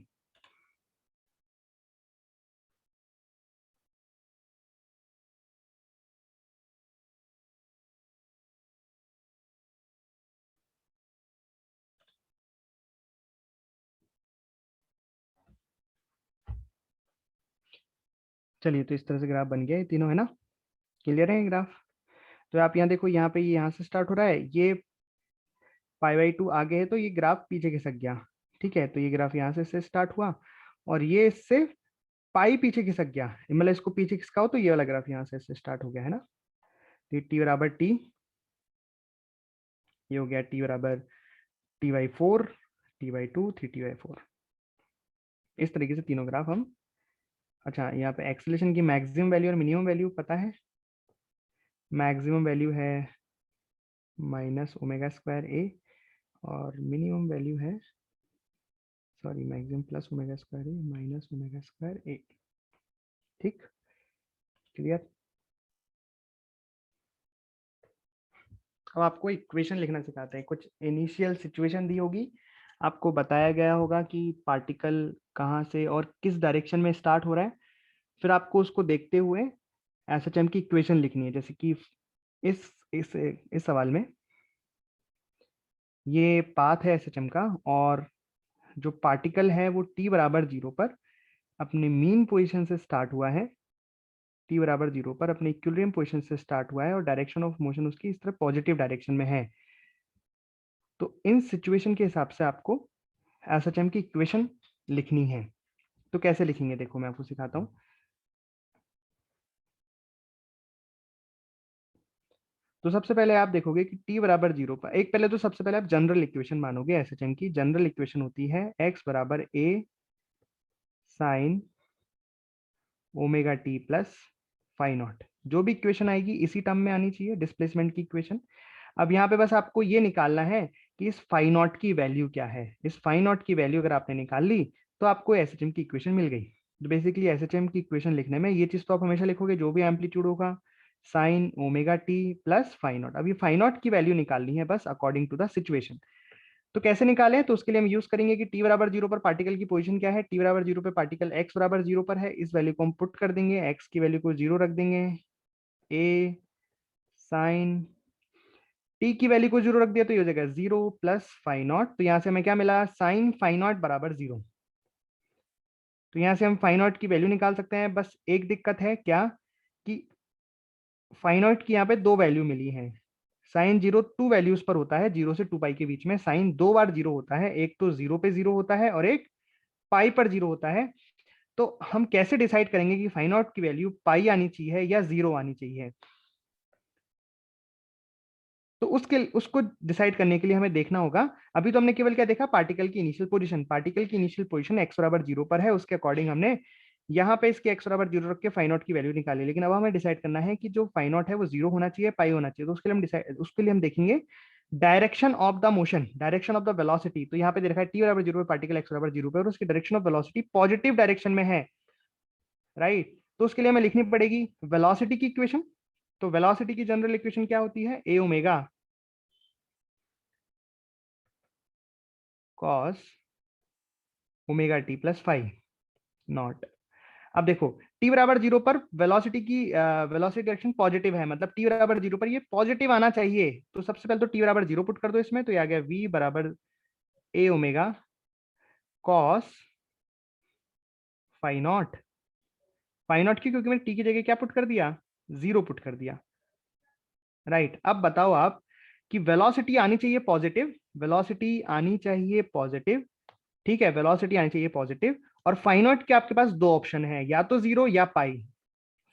चलिए, तो इस तरह से ग्राफ बन गया, ये तीनों है ना, क्लियर है ग्राफ? तो आप यहाँ देखो, यहाँ पे ये यहाँ से स्टार्ट हो रहा है, ये पाई बाई टू आगे है, तो ये ग्राफ पीछे खिसक गया। ठीक है, तो ये ग्राफ यहाँ से स्टार्ट हुआ, और ये इससे पाई पीछे खिसक गया, मतलब इसको पीछे खिसकाओ तो ये वाला ग्राफ यहाँ से स्टार्ट हो गया है ना। तो टी बराबर टी, ये हो गया टी बराबर T by four, T by two, three T by four, इस तरीके से तीनों ग्राफ हम। अच्छा, यहाँ पे एक्सेलेरेशन की मैक्सिमम वैल्यू और मिनिमम वैल्यू पता है? मैक्सिमम वैल्यू है माइनस ओमेगा स्क्वायर ए, और मिनिमम वैल्यू है, sorry, maximum plus omega square a minus omega square a. ठीक, क्लियर? अब आपको इक्वेशन लिखना सिखाते हैं, कुछ इनिशियल सिचुएशन दी होगी, आपको बताया गया होगा कि पार्टिकल कहाँ से और किस डायरेक्शन में स्टार्ट हो रहा है, फिर आपको उसको देखते हुए एसएचएम की इक्वेशन लिखनी है। जैसे कि इस सवाल में ये पाथ है एसएचएम का, और जो पार्टिकल है वो टी बराबर जीरो पर अपने मीन पोजीशन से स्टार्ट हुआ है, टी बराबर जीरो पर अपने इक्विलिब्रियम पोजीशन से स्टार्ट हुआ है, और डायरेक्शन ऑफ मोशन उसकी इस तरह पॉजिटिव डायरेक्शन में है। तो इन सिचुएशन के हिसाब से आपको एसएचएम की इक्वेशन लिखनी है। तो कैसे लिखेंगे, देखो मैं आपको सिखाता हूँ। तो सबसे पहले आप देखोगे कि t बराबर जीरो पर, एक पहले तो सबसे पहले आप जनरल इक्वेशन मानोगे, एसएचएम की जनरल इक्वेशन होती है x बराबर a sine omega t plus phi naught. जो भी इक्वेशन आएगी इसी टर्म में आनी चाहिए, डिस्प्लेसमेंट की इक्वेशन। अब यहाँ पे बस आपको ये निकालना है कि इस फाई नॉट की वैल्यू क्या है। इस फाई नॉट की वैल्यू अगर आपने निकाल ली, तो आपको एसएचएम की इक्वेशन मिल गई। तो बेसिकली एसएचएम की इक्वेशन लिखने में ये चीज तो आप हमेशा लिखोगे, जो भी एम्पलीट्यूड होगा sine omega t plus phi naught. अब ये फाई नॉट की वैल्यू निकालनी है बस अकॉर्डिंग टू द सिचुएशन। तो कैसे निकालें, तो उसके लिए हम यूज करेंगे कि टी बराबर जीरो पर पार्टिकल की पोजीशन क्या है, टी बराबर जीरो पर पार्टिकल एक्स बराबर जीरो पर है, इस वैल्यू को हम पुट कर देंगे, एक्स की वैल्यू को जीरो रख देंगे, ए साइन टी की वैल्यू को जीरो रख दिया, तो ये हो जाएगा जीरो प्लस फाई नॉट। तो यहां से हमें क्या मिला, साइन फाई नॉट बराबर जीरो। तो यहां से हम फाई नॉट की वैल्यू निकाल सकते हैं, बस एक दिक्कत है क्या, कि फाई नॉट की यहाँ पे दो वैल्यू मिली है। साइन जीरो टू वैल्यूज पर होता है, 0 से 2 पाई के बीच में साइन दो बार जीरो होता है, एक तो 0 पे 0 होता है और एक पाई पर 0 होता है। तो हम कैसे डिसाइड करेंगे कि फाई नॉट की वैल्यू पाई आनी चाहिए या 0 आनी चाहिए? तो उसको डिसाइड करने के लिए हमें देखना होगा, अभी तो हमने केवल क्या देखा, पार्टिकल की इनिशियल पोजीशन। पार्टिकल की इनिशियल पोजीशन x बराबर 0 पर है, उसके अकॉर्डिंग हमने यहाँ पे इसके x बराबर 0 रख के फाई नॉट की वैल्यू निकाली। लेकिन अब हमें डिसाइड करना है कि जो फाई नॉट है वो 0 होना चाहिए, पाई होना चाहिए। तो उसके लिए हम देखेंगे direction of the motion, direction of the velocity. तो यहाँ पे दे रखा है t बराबर 0 पे पार्टिकल x बराबर 0 पे और उसकी direction of velocity positive direction में है, राइट। तो उसके लिए हमें लिखनी पड़ेगी वेलोसिटी की इक्वेशन। तो वेलोसिटी की जनरल इक्वेशन क्या होती है? a omega cos omega t plus five not. अब देखो t बराबर 0 पर वेलोसिटी की वेलोसिटी डायरेक्शन पॉजिटिव है, मतलब t बराबर 0 पर ये पॉजिटिव आना चाहिए। तो सबसे पहले तो t बराबर 0 पुट कर दो इसमें, तो ये आ गया v बराबर a omega cos phi naught. Phi naught की क्योंकि मैंने t की जगह क्या पुट कर दिया? 0 पुट कर दिया, राइट। अब बताओ आप कि वेलोसिटी आनी चाहिए पॉजिटिव, वेलोसिटी आनी चाहिए पॉजिटिव, ठीक है, वेलोसिटी आनी चाहिए पॉजिटिव। और फाई नॉट के आपके पास दो ऑप्शन है, या तो 0 या पाई।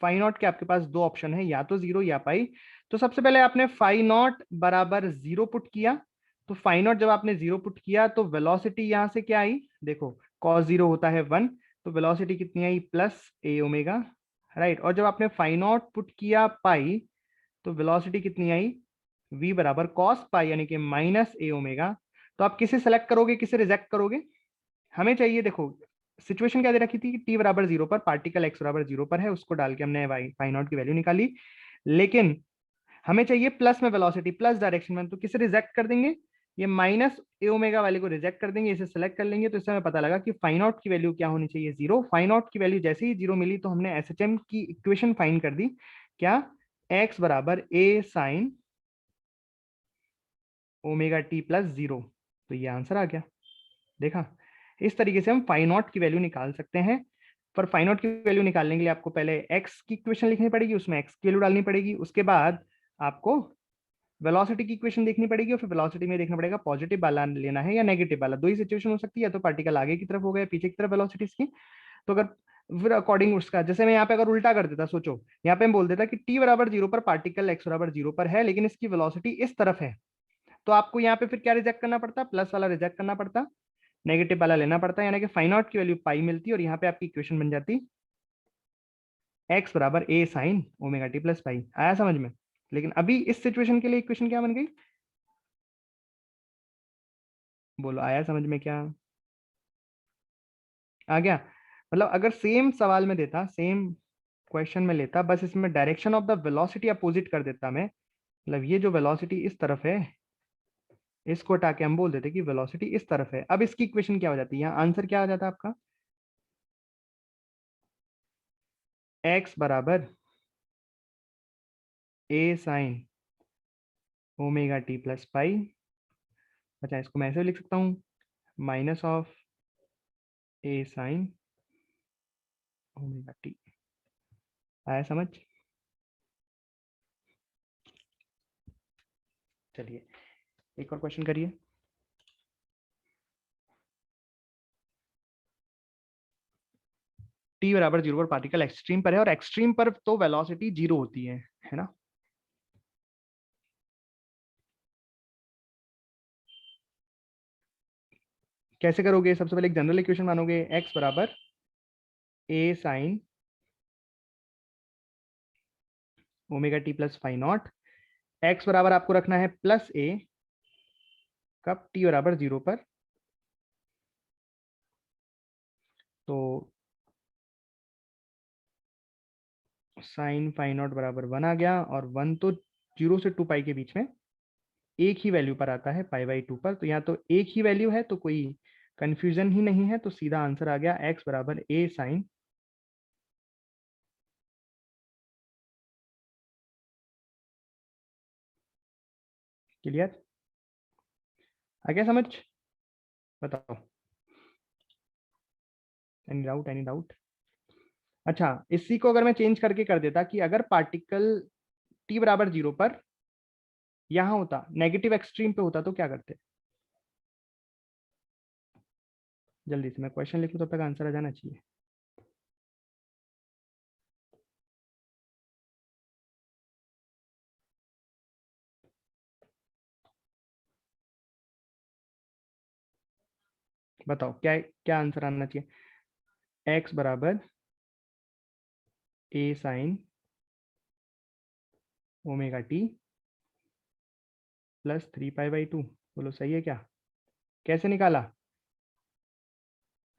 फाई नॉट के आपके पास दो ऑप्शन है, या तो 0 या पाई। तो सबसे पहले आपने फाई नॉट बराबर 0 पुट किया। तो फाई नॉट जब आपने 0 पुट किया तो वेलोसिटी यहां से क्या आई? देखो cos 0 होता है 1, तो वेलोसिटी कितनी आई? Plus a omega, right. और जब आपने फाई नॉट पुट किया पाई तो वेलोसिटी कितनी आई? v बराबर cos पाई यानी कि माइनस a ओमेगा। तो आप किसे सेलेक्ट करोगे, किसे रिजेक्ट करोगे? हमें चाहिए, देखो सिचुएशन क्या दे रखी थी कि t बराबर 0 पर पार्टिकल x बराबर 0 पर है, उसको डाल के हमने फाई नॉट की वैल्यू निकाली। लेकिन हमें चाहिए प्लस में वेलोसिटी, प्लस डायरेक्शन में, तो किसे रिजेक्ट कर देंगे? ये माइनस ए ओमेगा वाले को रिजेक्ट कर देंगे, इसे सेलेक्ट कर लेंगे। तो इससे हमें पता लगा कि फाई नॉट की वैल्यू क्या होनी चाहिए? 0। फाई नॉट की वैल्यू जैसे ही 0 मिली तो हमने एसएचएम की इक्वेशन फाइंड कर दी, क्या? x बराबर a sine omega t plus 0। तो ये आंसर आ गया, देखा। इस तरीके से हम फाई नॉट की वैल्यू निकाल सकते हैं। पर फाई नॉट की वैल्यू निकालने के लिए आपको पहले x की इक्वेशन लिखनी पड़ेगी, उसमें x की वैल्यू डालनी पड़ेगी। उसके बाद आपको वेलोसिटी की इक्वेशन देखनी पड़ेगी और फिर वेलोसिटी में देखना पड़ेगा पॉजिटिव वाला लेना है या नेगेटिव वाला। दो ही सिचुएशन हो सकती है, तो पार्टिकल आगे की तरफ हो गया, पीछे की तरफ वेलोसिटी इसकी। तो अगर फिर अकॉर्डिंग उसका, जैसे मैं यहाँ पे अगर उल्टा कर देता, सोचो यहाँ पे हम बोल देता कि t बराबर 0 पर पार्टिकल x बराबर 0 पर है लेकिन इसकी वेलोसिटी इस तरफ है, तो आपको यहाँ पे फिर क्या रिजेक्ट करना पड़ता? प्लस वाला रिजेक्ट करना पड़ता, नेगेटिव वाला लेना पड़ता, यानी कि फाई नॉट की वैल्यू पाई मिलती और यहाँ पे आपकी इक्वेशन बन जाती x बराबर a sine omega t plus पाई। आया समझ में? लेकिन अभी इस सिचुएशन के लिए इक्वेशन क्या बन गई? बोलो, आया समझ में क्या? आ गया? मतलब अगर सेम सवाल में देता, सेम क्वेश्चन में लेता, बस इसमें direction of the velocity opposite कर देता मैं, मतलब ये जो वेलोसिटी इस तरफ है, इसको हटा के हम बोल देते कि वेलोसिटी इस तरफ है। अब इसकी इक्वेशन क्या हो जाती है? यहाँ आंसर क्या आ जाता आपका? x बराबर a sine omega t plus पाई। अच्छा, इसको मैं ऐसे लिख सकता हूँ, minus of a sine omega T. आया समझ? चलिए एक और क्वेश्चन करिए। टी बराबर 0 पर पार्टिकल एक्सट्रीम पर है और एक्सट्रीम पर तो वेलोसिटी 0 होती है ना? कैसे करोगे? सबसे पहले एक जनरल इक्वेशन मानोगे, x बराबर a sine omega t plus phi naught. x बराबर आपको रखना है प्लस a, कब? t बराबर 0 पर। तो साइन फाई नॉट बराबर 1 आ गया, और 1 तो 0 से 2 पाई के बीच में एक ही वैल्यू पर आता है, पाई बाई 2 पर। तो यहाँ तो एक ही वैल्यू है, तो कोई कंफ्यूजन ही नहीं है। तो सीधा आंसर आ गया x बराबर a साइन। क्लियर? आ गया समझ? बताओ, एनी डाउट, एनी डाउट? अच्छा, इसी को अगर मैं चेंज करके कर देता कि अगर पार्टिकल टी बराबर 0 पर यहां होता, नेगेटिव एक्सट्रीम पे होता तो क्या करते? जल्दी से मैं क्वेश्चन लिखूं तब तक आंसर आ जाना चाहिए। बताओ क्या क्या आंसर आना चाहिए? एक्स बराबर ए साइन ओमेगा टी प्लस 3 पाई/2। बोलो सही है क्या? कैसे निकाला?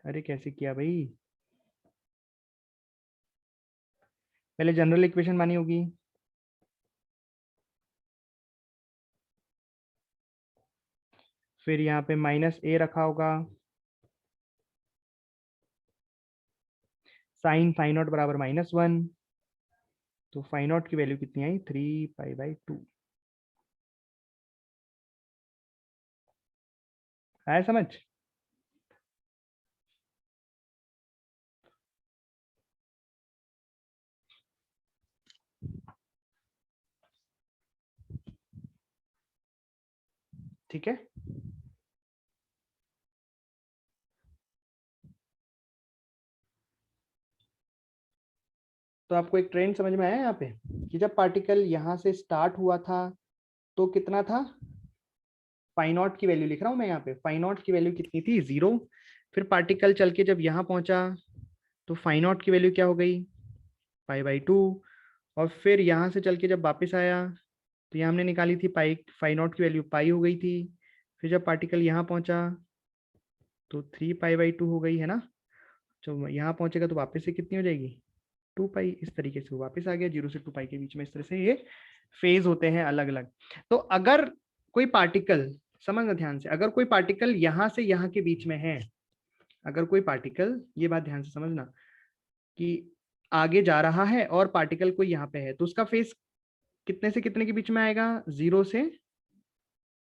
अरे कैसे किया भाई? पहले जनरल इक्वेशन मानी होगी, फिर यहाँ पे माइनस ए रखा होगा, साइन फाई नॉट बराबर -1, तो फाई नॉट की वैल्यू कितनी आई? 3 पाई/2। आया समझ? ठीक है, तो आपको एक ट्रेंड समझ में आया यहाँ पे कि जब पार्टिकल यहाँ से स्टार्ट हुआ था तो कितना था? फाई नॉट की वैल्यू लिख रहा हूं मैं यहाँ पे, फाई नॉट की वैल्यू कितनी थी? 0। फिर पार्टिकल चल के जब यहाँ पहुंचा तो फाई नॉट की वैल्यू क्या हो गई? पाई/2। और फिर यहाँ से चल के जब वापस आया तो यहाँ हमने निकाली थी पाई, फाई नॉट की वैल्यू पाई हो गई थी। फिर जब पार्टिकल यहाँ पहुंचा तो 3 पाई/2 हो गई है ना। जब यहाँ पहुंचेगा तो वापस से कितनी हो जाएगी? 2 पाई। इस तरीके से वो वापस आ गया 0 से 2 पाई के बीच में। इस तरह से ये फेज होते हैं अलग अलग। तो अगर कोई पार्टिकल, समझना ध्यान से, अगर कोई पार्टिकल यहाँ से यहाँ के बीच में है, अगर कोई पार्टिकल, ये बात ध्यान से समझना, कि आगे जा रहा है और पार्टिकल कोई यहाँ पे है, तो उसका फेज कितने से कितने के बीच में आएगा? 0 से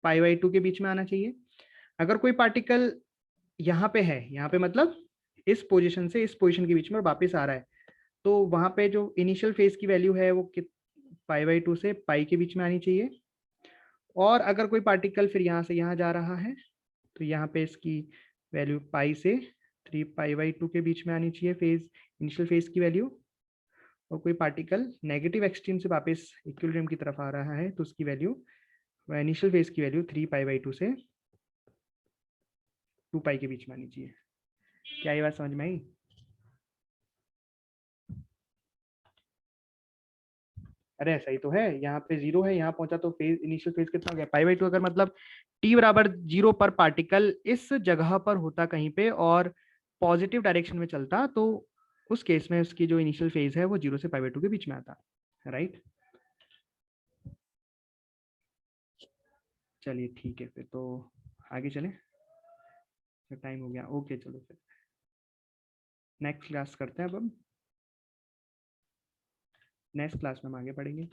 पाई/2 के बीच में आना चाहिए। अगर कोई पार्टिकल यहाँ पे है, यहाँ पे मतलब इस पोजीशन से इस पोजीशन के बीच में और वापस आ रहा है, तो वहां पे जो इनिशियल फेज की वैल्यू है वो पाई/2 से पाई के बीच में आनी चाहिए। और अगर कोई पार्टिकल फिर यहाँ से यहाँ जा रहा है तो यहाँ पे इसकी वैल्यू पाई से 3 पाई/2 के बीच में आनी चाहिए, फेज, इनिशियल फेज की वैल्यू। और कोई पार्टिकल नेगेटिव एक्सट्रीम से वापस इक्विलिब्रियम की तरफ आ रहा है तो उसकी वैल्यू, इनिशियल फेज की वैल्यू 3 पाई/2 से 2 पाई के बीच में आनी चाहिए। क्या ये बात समझ में आई? अरे ऐसा ही तो है, यहाँ पे 0 है, यहाँ पहुंचा तो फेज, इनिशियल फेज कितना हो गया? पाई/2। अगर मतलब टी बराबर 0 पर पार्टिकल इस जगह पर होता कहीं पे और पॉजिटिव डायरेक्शन में चलता, तो उस केस में उसकी जो इनिशियल फेज है वो 0 से पाई/2 के बीच में आता। राइट, चलिए ठीक है, फिर तो आगे चले, टाइम हो गया। ओके चलो फिर नेक्स्ट क्लास करते हैं। अब हम नेक्स्ट क्लास में हम आगे पढ़ेंगे।